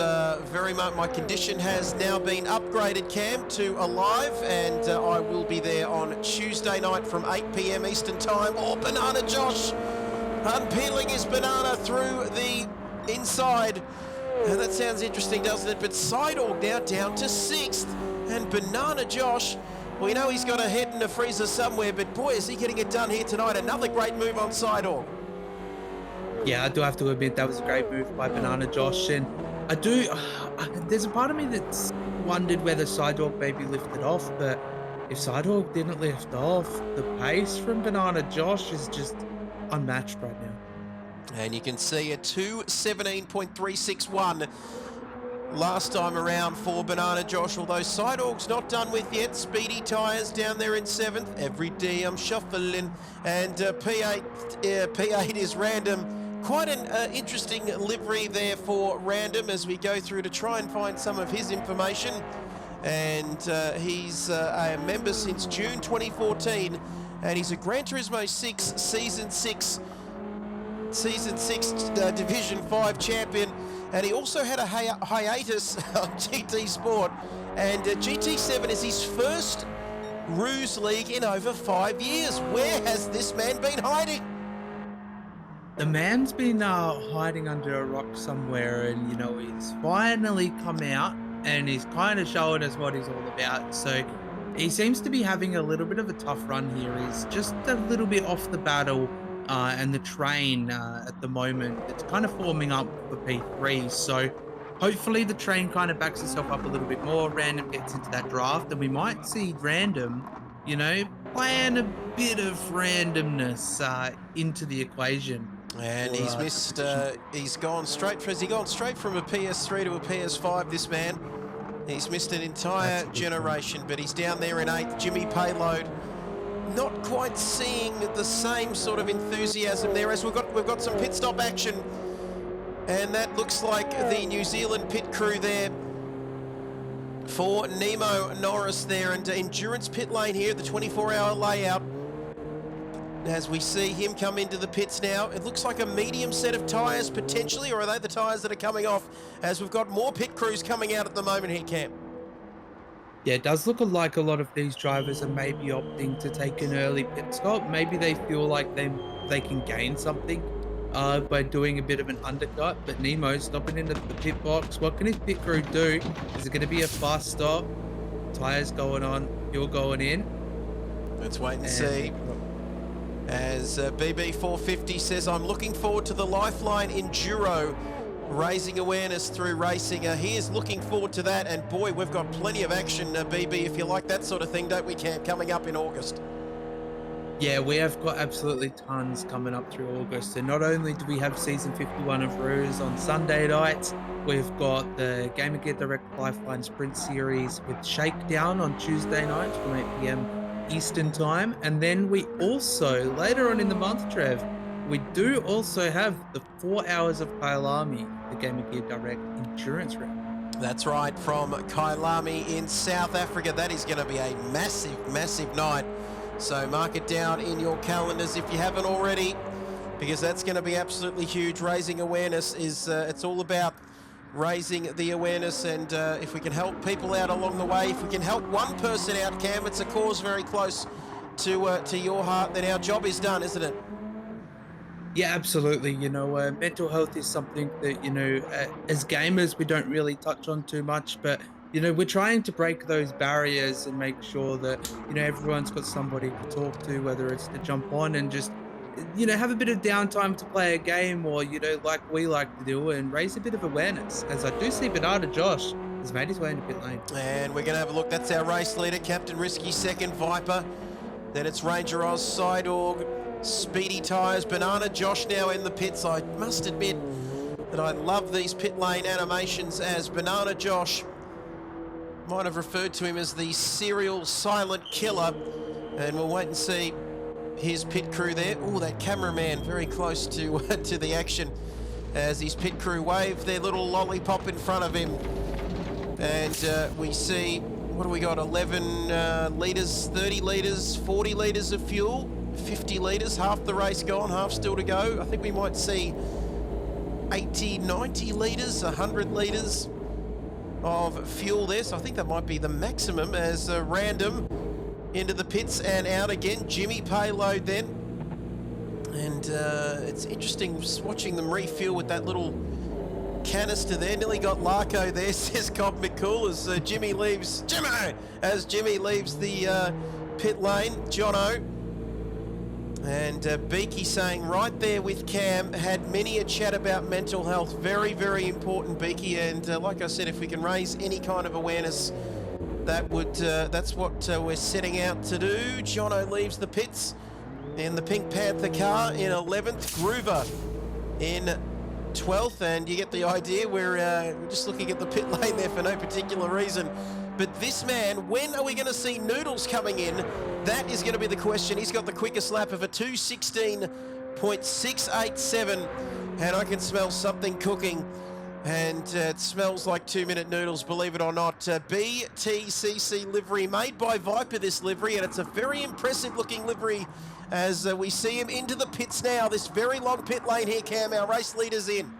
very much, my condition has now been upgraded, Cam, to alive, and I will be there on Tuesday night from 8 p.m. Eastern Time. Oh, Banana Josh unpeeling his banana through the inside. That sounds interesting, doesn't it? But Sidorg now down to 6th, and Banana Josh, we know he's got a head in the freezer somewhere, but boy, is he getting it done here tonight. Another great move on Sidorg. Yeah, I do have to admit that was a great move by Banana Josh, and there's a part of me that's wondered whether Sidorg maybe lifted off, but if Sidorg didn't lift off, the pace from Banana Josh is just unmatched right now. And you can see a 2:17.361 last time around for Banana Josh, although Sidorg's not done with yet. Speedy tyres down there in 7th. Every D I'm shuffling, and P8 is Random. Quite an interesting livery there for Random as we go through to try and find some of his information. And he's a member since June 2014, and he's a Gran Turismo 6 Season 6 Division 5 champion, and he also had a hiatus on GT Sport, and GT7 is his first Ruse League in over 5 years. Where has this man been hiding? The man's been hiding under a rock somewhere, and he's finally come out, and he's kind of showing us what he's all about. So he seems to be having a little bit of a tough run here. He's just a little bit off the battle and the train at the moment. It's kind of forming up for P3, so hopefully the train kind of backs itself up a little bit more. Random gets into that draft, and we might see Random, playing a bit of randomness into the equation. And he's missed, he's gone straight from a PS3 to a PS5, this man. He's missed an entire generation, but he's down there in 8th. Jimmy Payload, not quite seeing the same sort of enthusiasm there, as we've got some pit stop action, and that looks like the New Zealand pit crew there for Nemo Norris there, and endurance pit lane here, the 24-hour layout. As we see him come into the pits now, it looks like a medium set of tyres potentially, or are they the tyres that are coming off, as we've got more pit crews coming out at the moment here, Cam? Yeah, it does look like a lot of these drivers are maybe opting to take an early pit stop. Maybe they feel like they can gain something by doing a bit of an undercut. But Nemo's stopping into the pit box. What can his pit crew do? Is it going to be a fast stop? Tyres going on, fuel going in. Let's wait and see. As BB450 says, I'm looking forward to the Lifeline Enduro, raising awareness through racing. He is looking forward to that, and boy, we've got plenty of action, BB, if you like that sort of thing, don't we, Cam, coming up in August? Yeah, we have got absolutely tons coming up through August. So not only do we have season 51 of Ruse on Sunday nights, we've got the Game of Gear Direct Lifeline Sprint Series with Shakedown on Tuesday nights from 8 p.m. Eastern time. And then we also, later on in the month, Trev, we do also have the 4 hours of Kyalami, the Game of Gear Direct endurance round. That's right, from Kailami in South Africa. That is going to be a massive, massive night. So mark it down in your calendars if you haven't already, because that's going to be absolutely huge. Raising awareness is, it's all about raising the awareness, and if we can help people out along the way, if we can help one person out, Cam, it's a cause very close to your heart, then our job is done, isn't it? Yeah, absolutely. Mental health is something that, as gamers, we don't really touch on too much, but, we're trying to break those barriers and make sure that, everyone's got somebody to talk to, whether it's to jump on and just, have a bit of downtime to play a game, or, like we like to do, and raise a bit of awareness. As I do see Bernardo Josh has made his way into pit lane. And we're going to have a look. That's our race leader, Captain Risky, second, Viper. Then it's Ranger Oz, Sidorg, Speedy Tyres, Banana Josh now in the pits. I must admit that I love these pit lane animations, as Banana Josh might have referred to him as the serial silent killer. And we'll wait and see his pit crew there. Oh, that cameraman very close to to the action as his pit crew wave their little lollipop in front of him. And we see, what do we got, 11 litres, 30 litres, 40 litres of fuel, 50 litres, half the race gone, half still to go. I think we might see 80, 90 litres, 100 litres of fuel there. So I think that might be the maximum, as random into the pits and out again. Jimmy payload then. And it's interesting watching them refuel with that little canister there. Nearly got Larko there, says Cobb McCool, as Jimmy leaves the pit lane. Jono. And Beaky saying right there with Cam, had many a chat about mental health. Very, very important, Beaky. And like I said, if we can raise any kind of awareness, that's what we're setting out to do. Jono leaves the pits in the Pink Panther car in 11th, Groover in 12th, and you get the idea. We're just looking at the pit lane there for no particular reason. But this man, when are we going to see Noodles coming in? That is going to be the question. He's got the quickest lap of a 2:16.687, and I can smell something cooking. And it smells like 2-minute noodles, believe it or not. BTCC livery, made by Viper, this livery, and it's a very impressive looking livery as we see him into the pits now. This very long pit lane here, Cam, our race leader's in.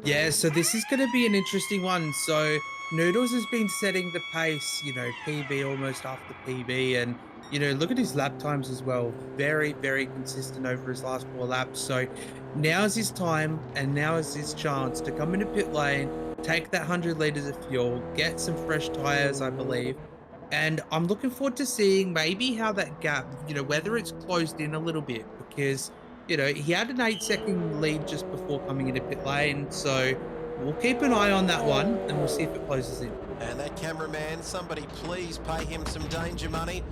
Yeah, so this is going to be an interesting one. So Noodles has been setting the pace, PB almost after PB, and look at his lap times as well. Very, very consistent over his last 4 laps. So now's his time, and now is his chance to come into pit lane, take that 100 litres of fuel, get some fresh tyres, I believe. And I'm looking forward to seeing maybe how that gap, whether it's closed in a little bit, because, he had an 8-second lead just before coming into pit lane. So we'll keep an eye on that one, and we'll see if it closes in. And that cameraman, somebody please pay him some danger money,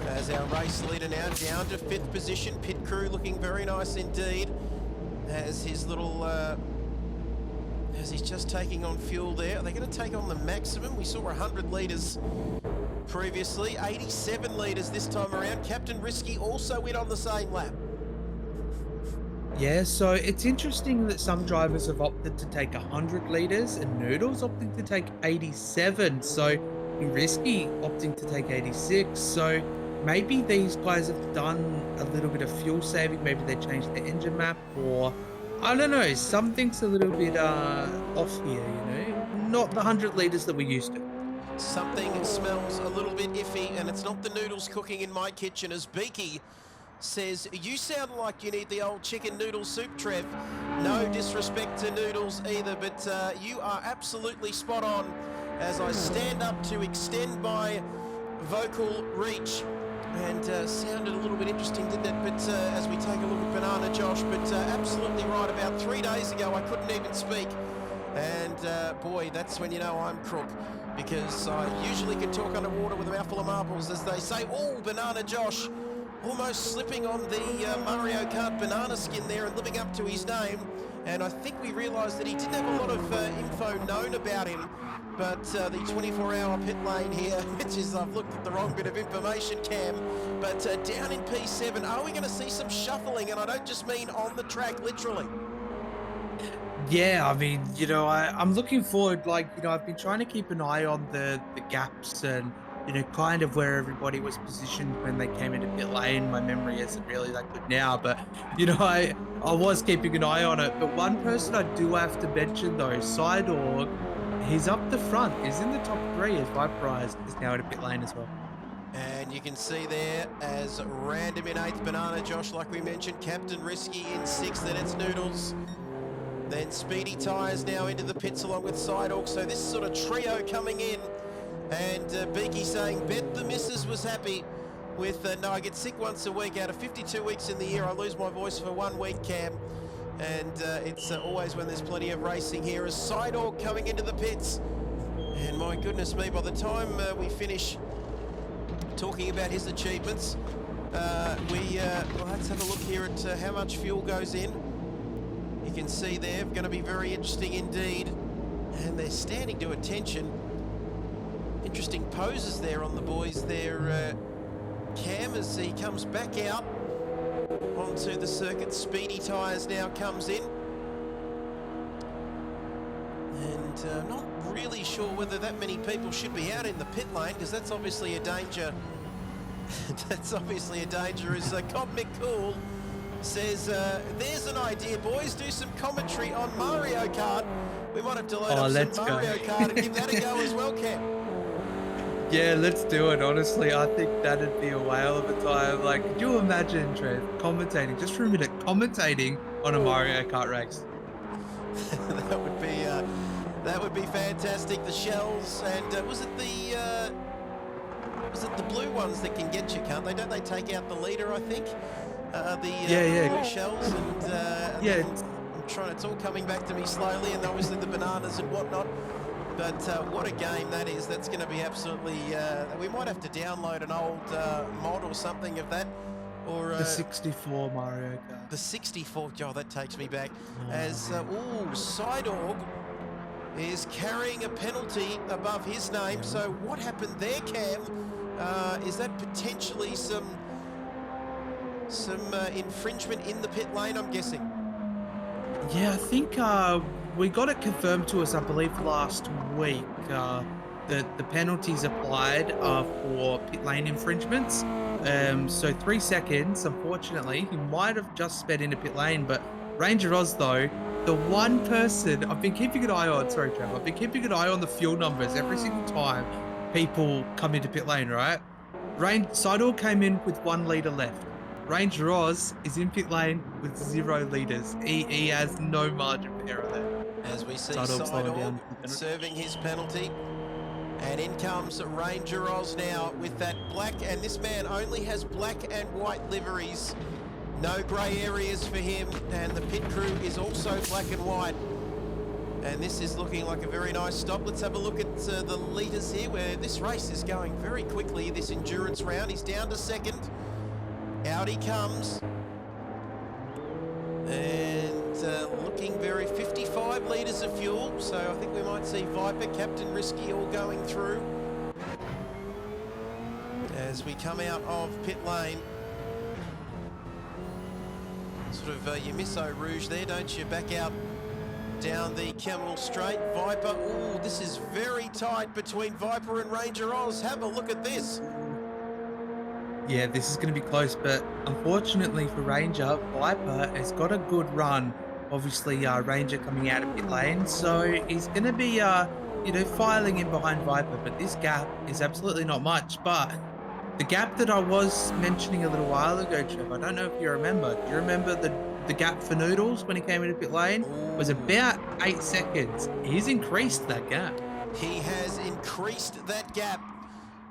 as our race leader now down to 5th position. Pit crew looking very nice indeed, as his little, as he's just taking on fuel there. Are they going to take on the maximum? We saw 100 litres previously, 87 litres this time around. Captain Risky also in on the same lap. Yeah, so it's interesting that some drivers have opted to take 100 litres and Noodles opting to take 87. So Risky opting to take 86. So maybe these guys have done a little bit of fuel saving. Maybe they changed the engine map, or I don't know. Something's a little bit off here, Not the 100 litres that we used to. Something smells a little bit iffy, and it's not the noodles cooking in my kitchen, as Beaky says, you sound like you need the old chicken noodle soup, Trev. No disrespect to noodles either, but you are absolutely spot on, as I stand up to extend my vocal reach. And sounded a little bit interesting, didn't it? But as we take a look at Banana Josh, but absolutely right. About 3 days ago, I couldn't even speak. And boy, that's when you know I'm crook, because I usually can talk underwater with a mouthful of marbles, as they say. Oh, Banana Josh almost slipping on the Mario Kart banana skin there and living up to his name. And I think we realised that he didn't have a lot of info known about him, but the 24-hour pit lane here, which is, I've looked at the wrong bit of information, Cam, but down in P7, are we going to see some shuffling? And I don't just mean on the track, literally. Yeah, I mean, I'm looking forward, I've been trying to keep an eye on the gaps and, kind of where everybody was positioned when they came into pit lane. My memory isn't really that good now, but, I was keeping an eye on it. But one person I do have to mention, though, Sidorg, he's up the front. He's in the top 3 as Viperize is now in a pit lane as well. And you can see there as Random in 8th, Banana Josh, like we mentioned, Captain Risky in 6th, then it's Noodles. Then Speedy Tyres now into the pits along with Sidorg. So this sort of trio coming in. And Beaky saying, bet the missus was happy with, no, I get sick once a week. Out of 52 weeks in the year, I lose my voice for 1 week, Cam. And it's always when there's plenty of racing here as Sidorg coming into the pits. And my goodness me, by the time we finish talking about his achievements, well, let's have a look here at how much fuel goes in. You can see there, going to be very interesting indeed. And they're standing to attention. Interesting poses there on the boys there. Cam, as he comes back out onto the circuit. Speedy Tyres now comes in. And not really sure whether that many people should be out in the pit lane, because that's obviously a danger. That's obviously a danger, as Cobb McCool says, there's an idea, boys, do some commentary on Mario Kart. We might have to load up some Mario Kart and give that a go as well, Cam. Yeah, let's do it. Honestly, I think that'd be a whale of a time. Like, could you imagine, Trev, commentating, just for a minute, commentating on a Mario Kart race? That would be fantastic. The shells, and was it the blue ones that can get you, can't they? Don't they take out the leader, I think? The blue shells, and yeah, I'm trying. It's all coming back to me slowly, and obviously the bananas and whatnot. But what a game that is. That's going to be absolutely... we might have to download an old mod or something of that. Or the 64 Mario Kart. The 64. Oh, that takes me back. As, Sidorg is carrying a penalty above his name. So what happened there, Cam? Is that potentially some infringement in the pit lane, I'm guessing? Yeah, I think we got it confirmed to us, I believe, last week. The penalties applied for pit lane infringements. So 3 seconds, unfortunately. He might have just sped into pit lane, but Ranger Oz, though, the one person I've been keeping an eye on, sorry, Trevor, I've been keeping an eye on the fuel numbers every single time people come into pit lane, right? Sidorg came in with 1 litre left. Ranger Oz is in pit lane with 0 litres. He has no margin for error there. As we see Sidorg serving his penalty. And in comes Ranger Oz now with that black, and this man only has black and white liveries. No grey areas for him, and the pit crew is also black and white. And this is looking like a very nice stop. Let's have a look at the leaders here, where this race is going very quickly, this endurance round. He's down to second. Out he comes. And looking very 55 litres of fuel. So I think we might see Viper, Captain Risky all going through. As we come out of pit lane. Sort of, you miss Eau Rouge there, don't you? Back out down the Camel Straight. Viper, ooh, this is very tight between Viper and Ranger Oz. Have a look at this. Yeah, this is going to be close, but unfortunately for Ranger, Viper has got a good run. Obviously, Ranger coming out of pit lane, so he's going to be, filing in behind Viper, but this gap is absolutely not much. But the gap that I was mentioning a little while ago, Trev, I don't know if you remember. Do you remember the gap for Noodles when he came into pit lane? It was about 8 seconds. He's increased that gap. He has increased that gap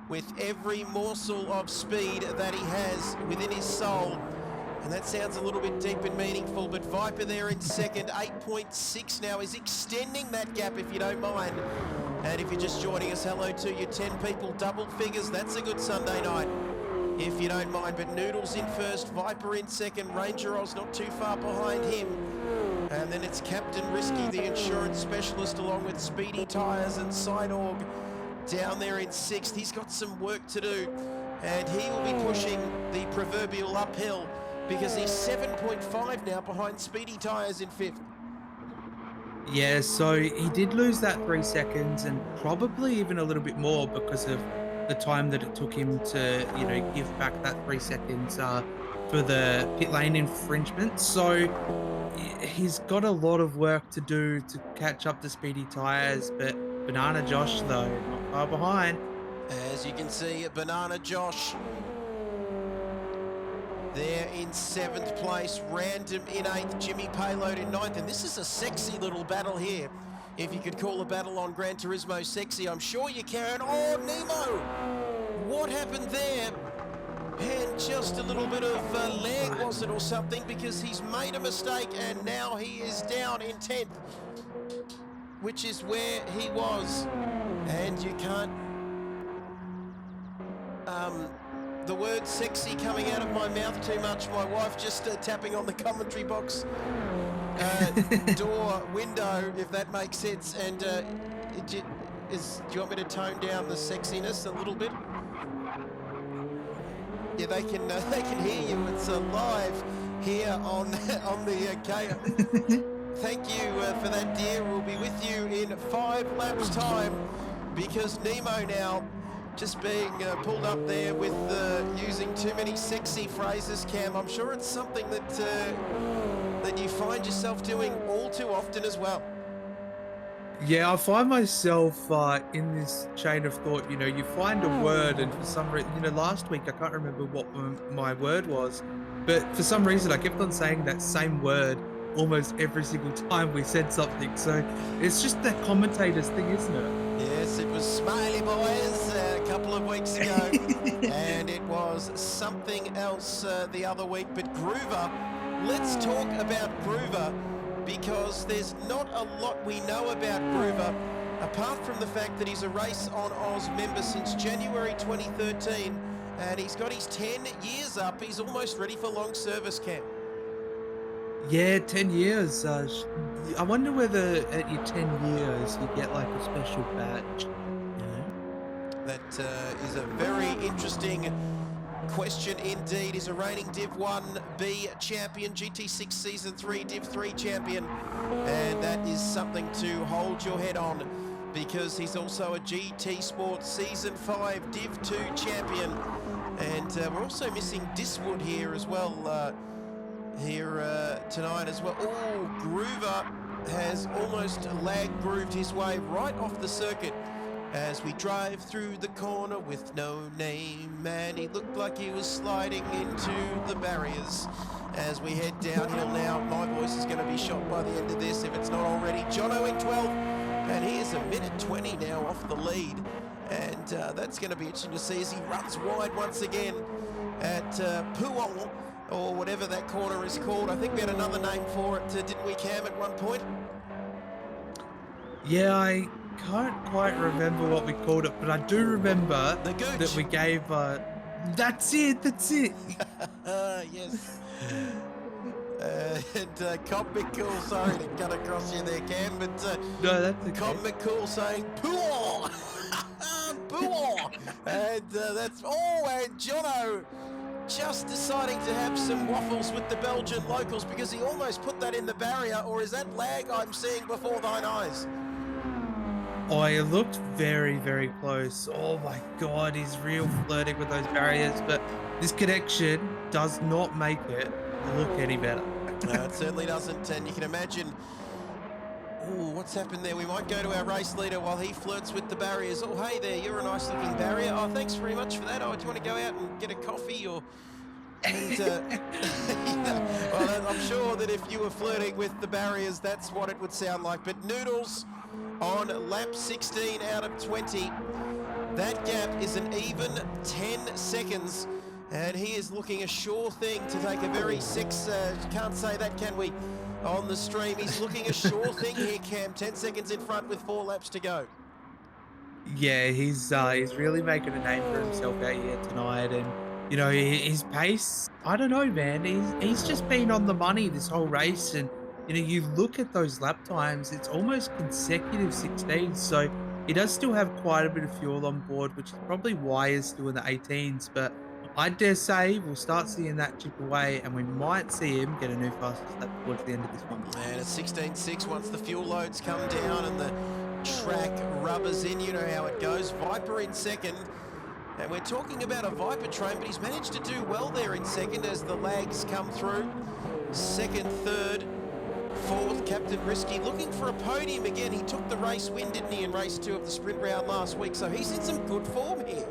with every morsel of speed that he has within his soul. And that sounds a little bit deep and meaningful, but Viper there in second, 8.6 now, is extending that gap if you don't mind. And if you're just joining us, hello to you, 10 people, double figures, that's a good Sunday night, if you don't mind. But Noodles in first, Viper in second, Ranger Oz not too far behind him. And then it's Captain Risky, the insurance specialist, along with Speedy Tyres and Sideorg down there in 6th. He's got some work to do, and he will be pushing the proverbial uphill because he's 7.5 now behind Speedy Tyres in 5th. Yeah, so he did lose that 3 seconds and probably even a little bit more because of the time that it took him to, give back that 3 seconds for the pit lane infringement. So he's got a lot of work to do to catch up to Speedy Tyres, but Banana Josh, though, not far behind. As you can see, Banana Josh there in 7th place, Random in 8th, Jimmy Payload in 9th, and this is a sexy little battle here. If you could call a battle on Gran Turismo sexy, I'm sure you can. Oh, Nemo! What happened there? And just a little bit of lag, was it, or something, because he's made a mistake and now he is down in 10th, which is where he was. And you can't... the word sexy coming out of my mouth too much. My wife just tapping on the commentary box door window, if that makes sense. And do you want me to tone down the sexiness a little bit? Yeah, they can hear you. It's live here on the KO. Thank you for that, dear. We'll be with you in 5 laps time, because Nemo now just being pulled up there with using too many sexy phrases, Cam. I'm sure it's something that you find yourself doing all too often as well. Yeah, I find myself in this chain of thought. You find a word, and for some reason, last week I can't remember what my word was, but for some reason I kept on saying that same word almost every single time we said something. So it's just that commentator's thing, isn't it? Yes, it was Smiley Boys a couple of weeks ago, and it was something else the other week. But Groover, let's talk about Groover, because there's not a lot we know about Groover, apart from the fact that he's a Race on Oz member since January 2013, and he's got his 10 years up. He's almost ready for long service, camp. Yeah, 10 years. I wonder whether at your 10 years you get like a special badge. That is a very interesting question indeed. Is a reigning Div 1B champion, GT6 Season 3, Div 3 champion, and that is something to hold your head on, because he's also a GT Sports Season 5 Div 2 champion. And we're also missing Diswood here as well, tonight as well. Oh, Groover has almost grooved his way right off the circuit as we drive through the corner with no name, and he looked like he was sliding into the barriers. As we head downhill now, my voice is going to be shot by the end of this if it's not already. Jono in 12th, and he is a minute 20 now off the lead, and that's going to be interesting to see as he runs wide once again at Puong, or whatever that corner is called. I think we had another name for it, didn't we, Cam, at one point? Yeah, I can't quite remember what we called it, but I do remember The Gooch. that we gave that's it yes. And Cobb McCool, sorry to cut across you there, Cam, but no, that's okay. Cobb McCool saying Puor, Puor, and that's and Jono just deciding to have some waffles with the Belgian locals, because he almost put that in the barrier. Or is that lag I'm seeing before thine eyes? Oh, he looked very, very close. Oh my God, he's real flirting with those barriers, but this connection does not make it look any better. No, it certainly doesn't, and you can imagine. Oh, what's happened there? We might go to our race leader while he flirts with the barriers. Oh, hey there, you're a nice looking barrier. Oh, thanks very much for that. Oh, do you want to go out and get a coffee or... And, well, I'm sure that if you were flirting with the barriers, that's what it would sound like. But Noodles on lap 16 out of 20. That gap is an even 10 seconds. And he is looking a sure thing to take a very can't say that, can we, on the stream. He's looking a sure thing here, Cam. 10 seconds in front with 4 laps to go. Yeah, he's really making a name for himself out here tonight, and his pace, I don't know, man. He's just been on the money this whole race, and you look at those lap times, it's almost consecutive 16s. So he does still have quite a bit of fuel on board, which is probably why he's still in the 18s. But I dare say we'll start seeing that chip away, and we might see him get a new fastest lap towards the end of this one. And it's 16.6 once the fuel loads come down and the track rubbers in. You know how it goes. Viper in second. And we're talking about a Viper train, but he's managed to do well there in second as the lags come through. Second, third, fourth, Captain Risky looking for a podium again. He took the race win, didn't he, in race 2 of the sprint round last week, so he's in some good form here.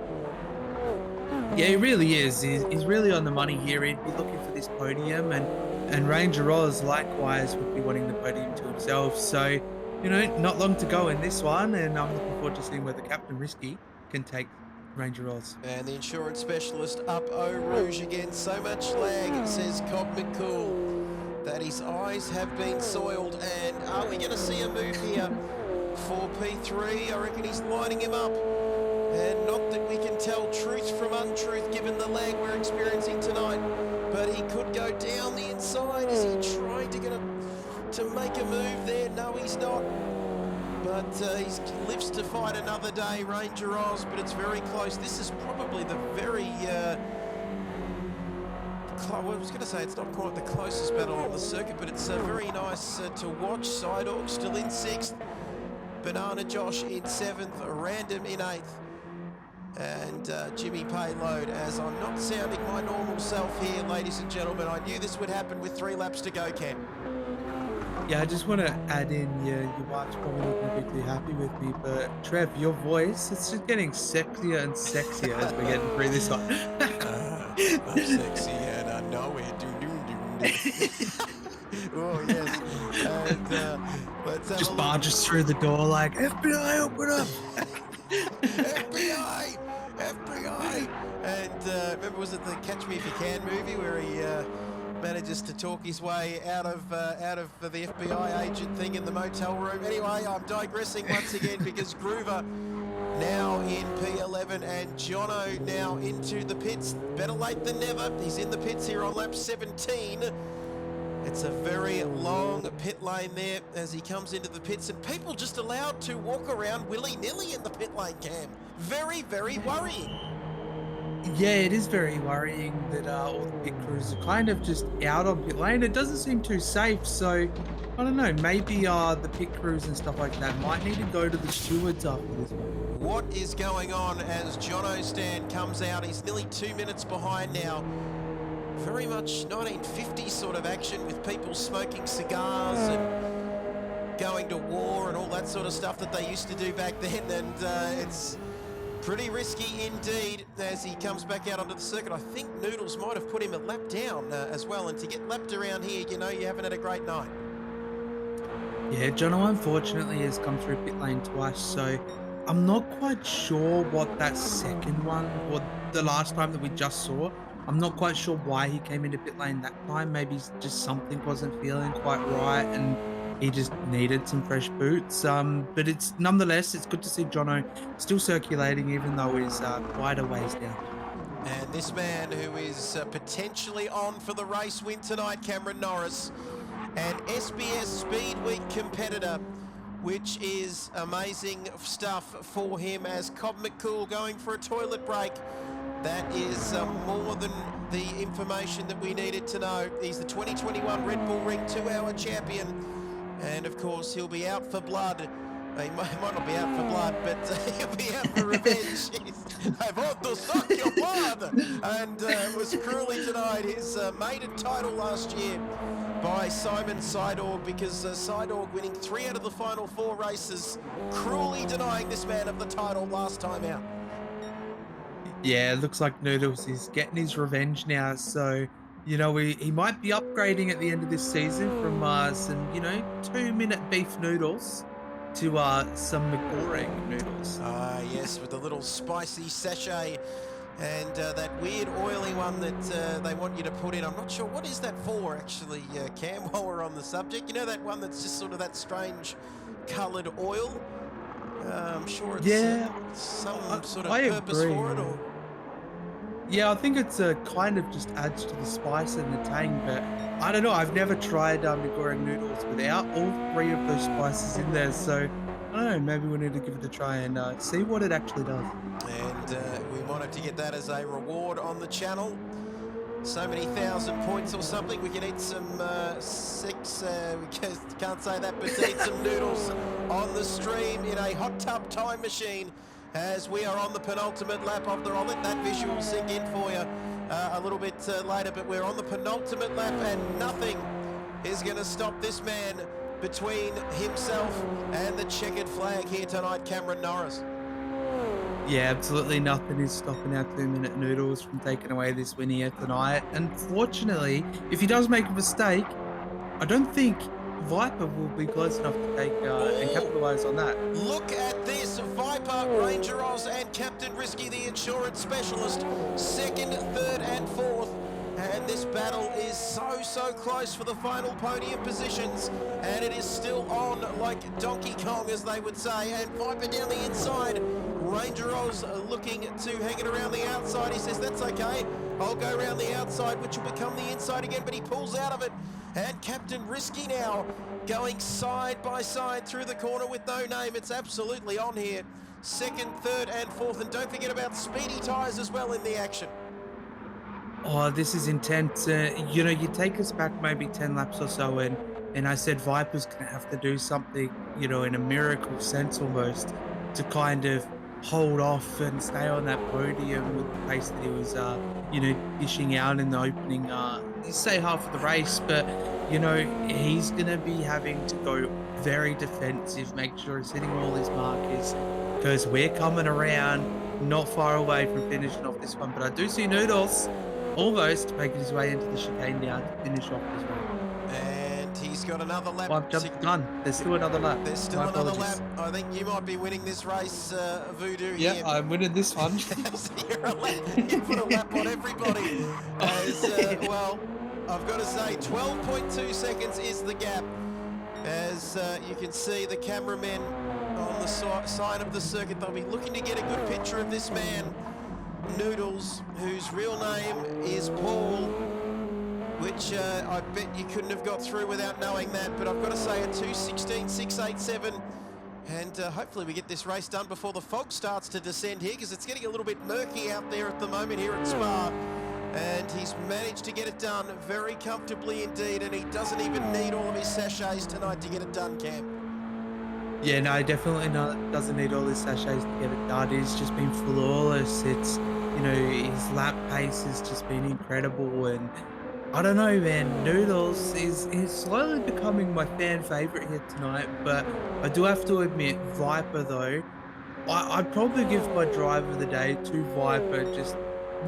Yeah, he really is. He's really on the money here. He'd be looking for this podium, and Ranger Oz likewise would be wanting the podium to himself. So, not long to go in this one, and I'm looking forward to seeing whether Captain Risky can take Ranger Oz. And the insurance specialist up Eau Rouge again. So much lag, says Cobb McCool, that his eyes have been soiled. And are we going to see a move here for P3? I reckon he's lining him up. And not that we can tell truth from untruth given the lag we're experiencing tonight. But he could go down the inside. Is he trying to make a move there? No, he's not. But he lives to fight another day, Ranger Oz, but it's very close. This is probably the very... I was going to say it's not quite the closest battle on the circuit, but it's very nice to watch. Sidorg still in 6th. Banana Josh in 7th. Random in 8th. And Jimmy Payload, as I'm not sounding my normal self here, ladies and gentlemen. I knew this would happen with 3 laps to go, Cam. Yeah, I just want to add in, your wife's probably not going to be too happy with me, but Trev, your voice, it's just getting sexier and sexier as we're getting through this one. I'm sexy and I know it. Oh, yes. And let's have Just barges through the door like, FBI, open up! FBI! FBI! And remember, was it the Catch Me If You Can movie where he manages to talk his way out of the FBI agent thing in the motel room? Anyway, I'm digressing once again because Groover now in P11 and Jono now into the pits. Better late than never. He's in the pits here on lap 17. It's a very long pit lane there as he comes into the pits, and people just allowed to walk around willy-nilly in the pit lane, Cam. Very, very worrying. Yeah, it is very worrying that all the pit crews are kind of just out on pit lane. It doesn't seem too safe, so I don't know, maybe the pit crews and stuff like that might need to go to the stewards after this one. What is going on as Jono Stan comes out? He's nearly 2 minutes behind now. Very much 1950s sort of action with people smoking cigars and going to war and all that sort of stuff that they used to do back then, and it's pretty risky indeed as he comes back out onto the circuit. I think Noodles might have put him a lap down as well, and to get lapped around here, you haven't had a great night. Yeah, Jono unfortunately has come through pit lane twice, so I'm not quite sure what that second one, or the last time that we just saw, I'm not quite sure why he came into pit lane that time. Maybe just something wasn't feeling quite right and he just needed some fresh boots. But it's nonetheless, it's good to see Jono still circulating even though he's quite a ways down. And this man who is potentially on for the race win tonight, Cameron Norris, an SBS Speed Week competitor, which is amazing stuff for him as Cobb McCool going for a toilet break. That is more than the information that we needed to know. He's the 2021 Red Bull Ring 2-hour champion. And of course, he'll be out for blood. He might not be out for blood, but he'll be out for revenge. I want to suck your blood! And was cruelly denied his maiden title last year by Simon Sidorg, because Sidorg winning 3 out of the final 4 races, cruelly denying this man of the title last time out. Yeah, it looks like Noodles is getting his revenge now. So, he might be upgrading at the end of this season from some, 2-minute beef noodles to some McGoreng noodles. Yes, with the little spicy sachet and that weird oily one that they want you to put in. I'm not sure what is that for, actually, Cam, while we're on the subject. That one that's just sort of that strange coloured oil? I'm sure it's some sort of purpose for it, or... Yeah, I think it's kind of just adds to the spice and the tang, but I don't know. I've never tried mi goreng noodles without all three of those spices in there. So I don't know. Maybe we need to give it a try and see what it actually does. And we wanted to get that as a reward on the channel. So many thousand points or something. We can eat some we can't say that, but eat some noodles on the stream in a hot tub time machine as we are on the penultimate lap of the. I'll let that visual sink in for you a little bit later, but we're on the penultimate lap and nothing is going to stop this man between himself and the checkered flag here tonight, Cameron Norris. Yeah, absolutely nothing is stopping our 2-minute noodles from taking away this win here tonight. Unfortunately, if he does make a mistake, I don't think Viper will be close enough to take and capitalize on that. Look at this, Viper, Ranger Oz and Captain Risky, the insurance specialist, second, third and fourth. And this battle is so close for the final podium positions, and it is still on like Donkey Kong, as they would say. And Viper down the inside, Ranger Oz looking to hang it around the outside. He says, that's okay, I'll go around the outside, which will become the inside again, but he pulls out of it. And Captain Risky now going side by side through the corner with no name. It's absolutely on here. Second, third and fourth, and don't forget about Speedy Tyres as well in the action. Oh, this is intense. You know, you take us back maybe 10 laps or so, and I said Viper's going to have to do something, you know, in a miracle sense almost, to kind of hold off and stay on that podium with the pace that he was, you know, dishing out in the opening, say half of the race. But, you know, he's going to be having to go very defensive, make sure he's hitting all his markers, because we're coming around not far away from finishing off this one. But I do see Noodles almost making his way into the chicane now to finish off this one. And he's got another lap. Well, I've jumped the gun. There's still another lap. There's still My another apologies. lap. I think you might be winning this race, Voodoo. Yeah, here. I'm winning this one. So you put a lap on everybody. As, well, I've got to say, 12.2 seconds is the gap. As you can see, the cameramen on the side of the circuit, they'll be looking to get a good picture of this man, Noodles, whose real name is Paul, which I bet you couldn't have got through without knowing that. But I've got to say, a 2:16.687, and hopefully we get this race done before the fog starts to descend here, because it's getting a little bit murky out there at the moment here at Spa. And he's managed to get it done very comfortably indeed, and he doesn't even need all of his sachets tonight to get it done, Cam. Yeah, no, definitely not. Doesn't need all his sachets to get it done. He's just been flawless. It's, you know, his lap pace has just been incredible. And I don't know, man, Noodles is slowly becoming my fan favorite here tonight. But I do have to admit, Viper, though, I'd probably give my drive of the day to Viper, just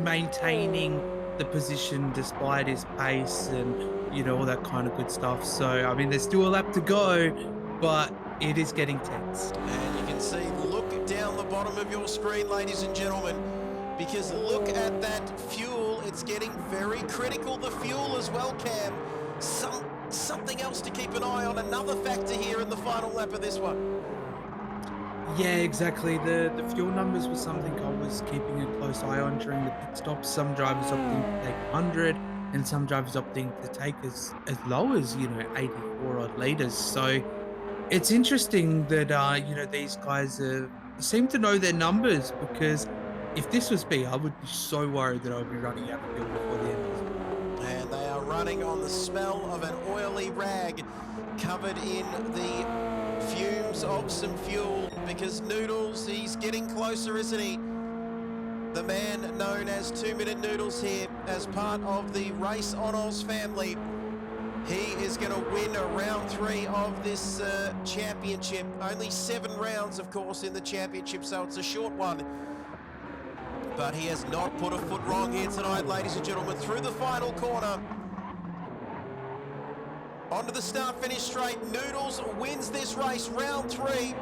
maintaining the position despite his pace and, you know, all that kind of good stuff. So, I mean, there's still a lap to go, but it is getting tense. And you can see, look down the bottom of your screen, ladies and gentlemen, because look at that fuel. It's getting very critical, the fuel as well, Cam. Something else to keep an eye on, another factor here in the final lap of this one. Yeah, exactly. The fuel numbers was something I was keeping a close eye on during the pit stops. Some drivers opting to take 100, and some drivers opting to take as low as, you know, 84 odd liters. So it's interesting that you know, these guys seem to know their numbers, because if this was me, I would be so worried that I would be running out of fuel before the end of this. And they are running on the smell of an oily rag covered in the fumes of some fuel, because Noodles, he's getting closer, isn't he? The man known as 2-Minute Noodles here, as part of the RaceOnOz family. He is going to win round 3 of this championship. Only 7 rounds, of course, in the championship, so it's a short one. But he has not put a foot wrong here tonight, ladies and gentlemen. Through the final corner, onto the start-finish straight. Noodles wins this race, round 3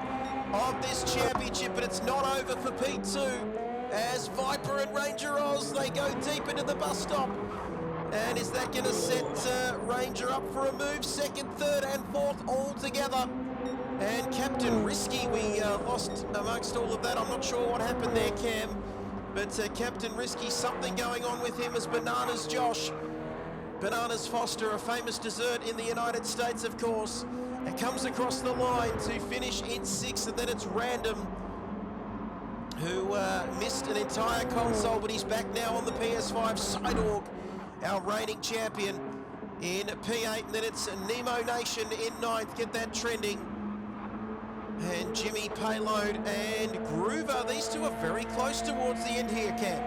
of this championship, but it's not over for P2, as Viper and Ranger Oz, they go deep into the bus stop. And is that going to set Ranger up for a move? Second, third and fourth all together. And Captain Risky, we lost amongst all of that. I'm not sure what happened there, Cam. But Captain Risky, something going on with him as Bananas Josh. Bananas Foster, a famous dessert in the United States, of course. It comes across the line to finish in 6th, and then it's Random, who missed an entire console, but he's back now on the PS5. Sidorg, our reigning champion, in P8, and then it's Nemo Nation in 9th. Get that trending. And Jimmy Payload and Groover, these two are very close towards the end here, Cam.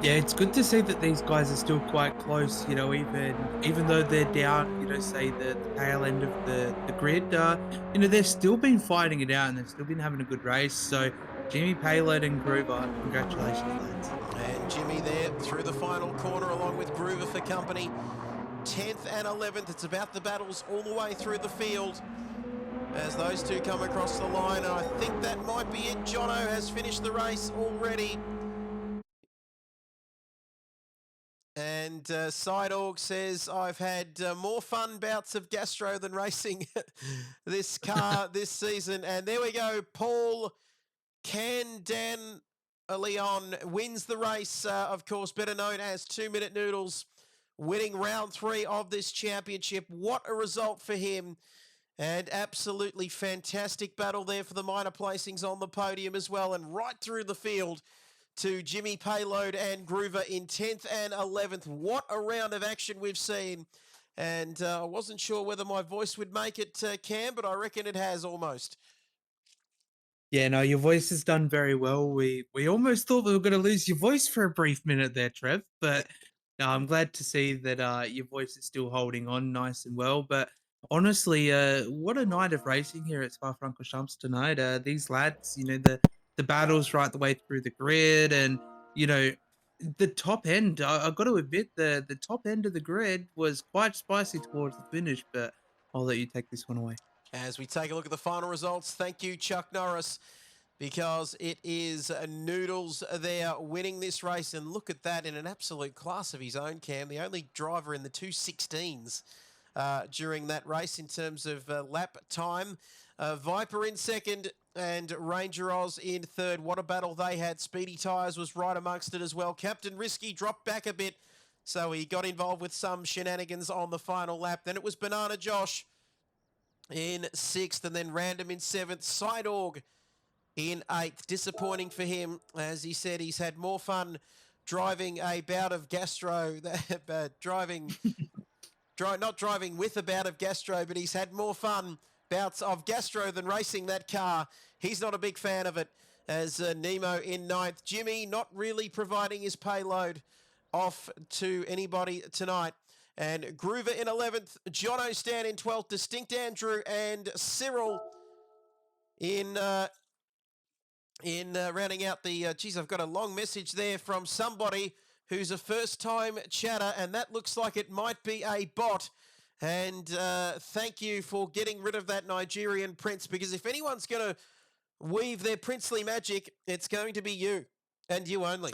Yeah, it's good to see that these guys are still quite close, you know, even though they're down, you know, say the tail end of the grid, you know, they've still been fighting it out and they've still been having a good race. So Jimmy Payload and Groover, congratulations, lads. And Jimmy there through the final corner along with Groover for company. 10th and 11th, it's about the battles all the way through the field as those two come across the line, and I think that might be it. Jono has finished the race already. And Sidorg says, I've had more fun bouts of gastro than racing this car this season. And there we go. Paul Candan Leon wins the race, of course, better known as 2 Minute Noodles, winning round 3 of this championship. What a result for him. And absolutely fantastic battle there for the minor placings on the podium as well. And right through the field to Jimmy Payload and Groover in 10th and 11th. What a round of action we've seen. And I wasn't sure whether my voice would make it, Cam, but I reckon it has almost. Yeah, no, your voice has done very well. We almost thought we were going to lose your voice for a brief minute there, Trev. But no, I'm glad to see that your voice is still holding on nice and well. But honestly, what a night of racing here at Francorchamps tonight. These lads, you know, the battles right the way through the grid, and you know, the top end. I got to admit, the top end of the grid was quite spicy towards the finish. But I'll let you take this one away. As we take a look at the final results, thank you, Chuck Norris, because it is Noodles there winning this race. And look at that, in an absolute class of his own, Cam, the only driver in the 2:16s during that race in terms of lap time. Viper in second and Ranger Oz in third. What a battle they had. Speedy Tyres was right amongst it as well. Captain Risky dropped back a bit, so he got involved with some shenanigans on the final lap. Then it was Banana Josh in 6th, and then Random in 7th. Sidorg in 8th. Disappointing for him. As he said, he's had more fun driving a bout of gastro, not driving with a bout of gastro, but he's had more fun bouts of gastro than racing that car. He's not a big fan of it. As Nemo in 9th. Jimmy not really providing his payload off to anybody tonight. And Groover in 11th, Jono Stan in 12th, Distinct Andrew and Cyril in rounding out the, geez, I've got a long message there from somebody who's a first-time chatter, and that looks like it might be a bot. And thank you for getting rid of that Nigerian prince, because if anyone's going to weave their princely magic, it's going to be you, and you only.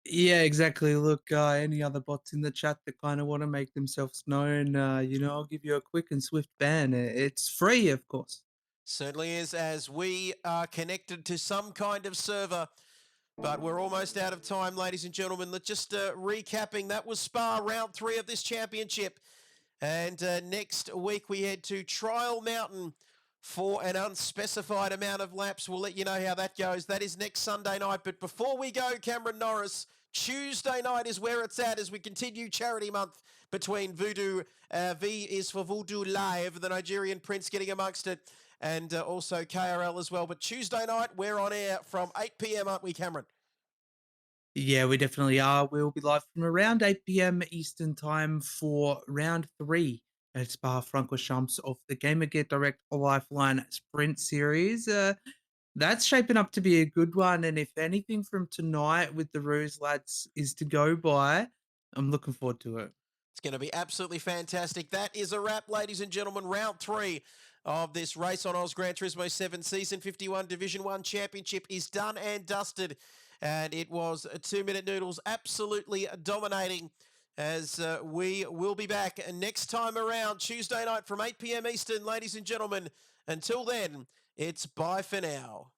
Yeah, exactly. Look, any other bots in the chat that kind of want to make themselves known, you know, I'll give you a quick and swift ban. It's free, of course. Certainly is, as we are connected to some kind of server, but we're almost out of time, ladies and gentlemen. Let's just recapping. That was Spa, round 3 of this championship. And next week we head to Trial Mountain for an unspecified amount of laps. We'll let you know how that goes. That is next Sunday night. But before we go, Cameron Norris, Tuesday night is where it's at as we continue charity month between Voodoo. V is for Voodoo Live, the Nigerian prince getting amongst it, and also KRL as well. But Tuesday night, we're on air from 8 p.m, aren't we, Cameron? Yeah, we definitely are. We'll be live from around 8 p.m. Eastern time for round 3 at Francorchamps of the Gamergate Direct Lifeline Sprint Series. That's shaping up to be a good one. And if anything from tonight with the Ruse lads is to go by, I'm looking forward to it. It's going to be absolutely fantastic. That is a wrap, ladies and gentlemen. Round 3 of this Race on Oz Gran Turismo 7 Season 51 Division 1 Championship is done and dusted. And it was 2 Minute Noodles absolutely dominating, as we will be back next time around Tuesday night from 8 p.m. Eastern, ladies and gentlemen. Until then, it's bye for now.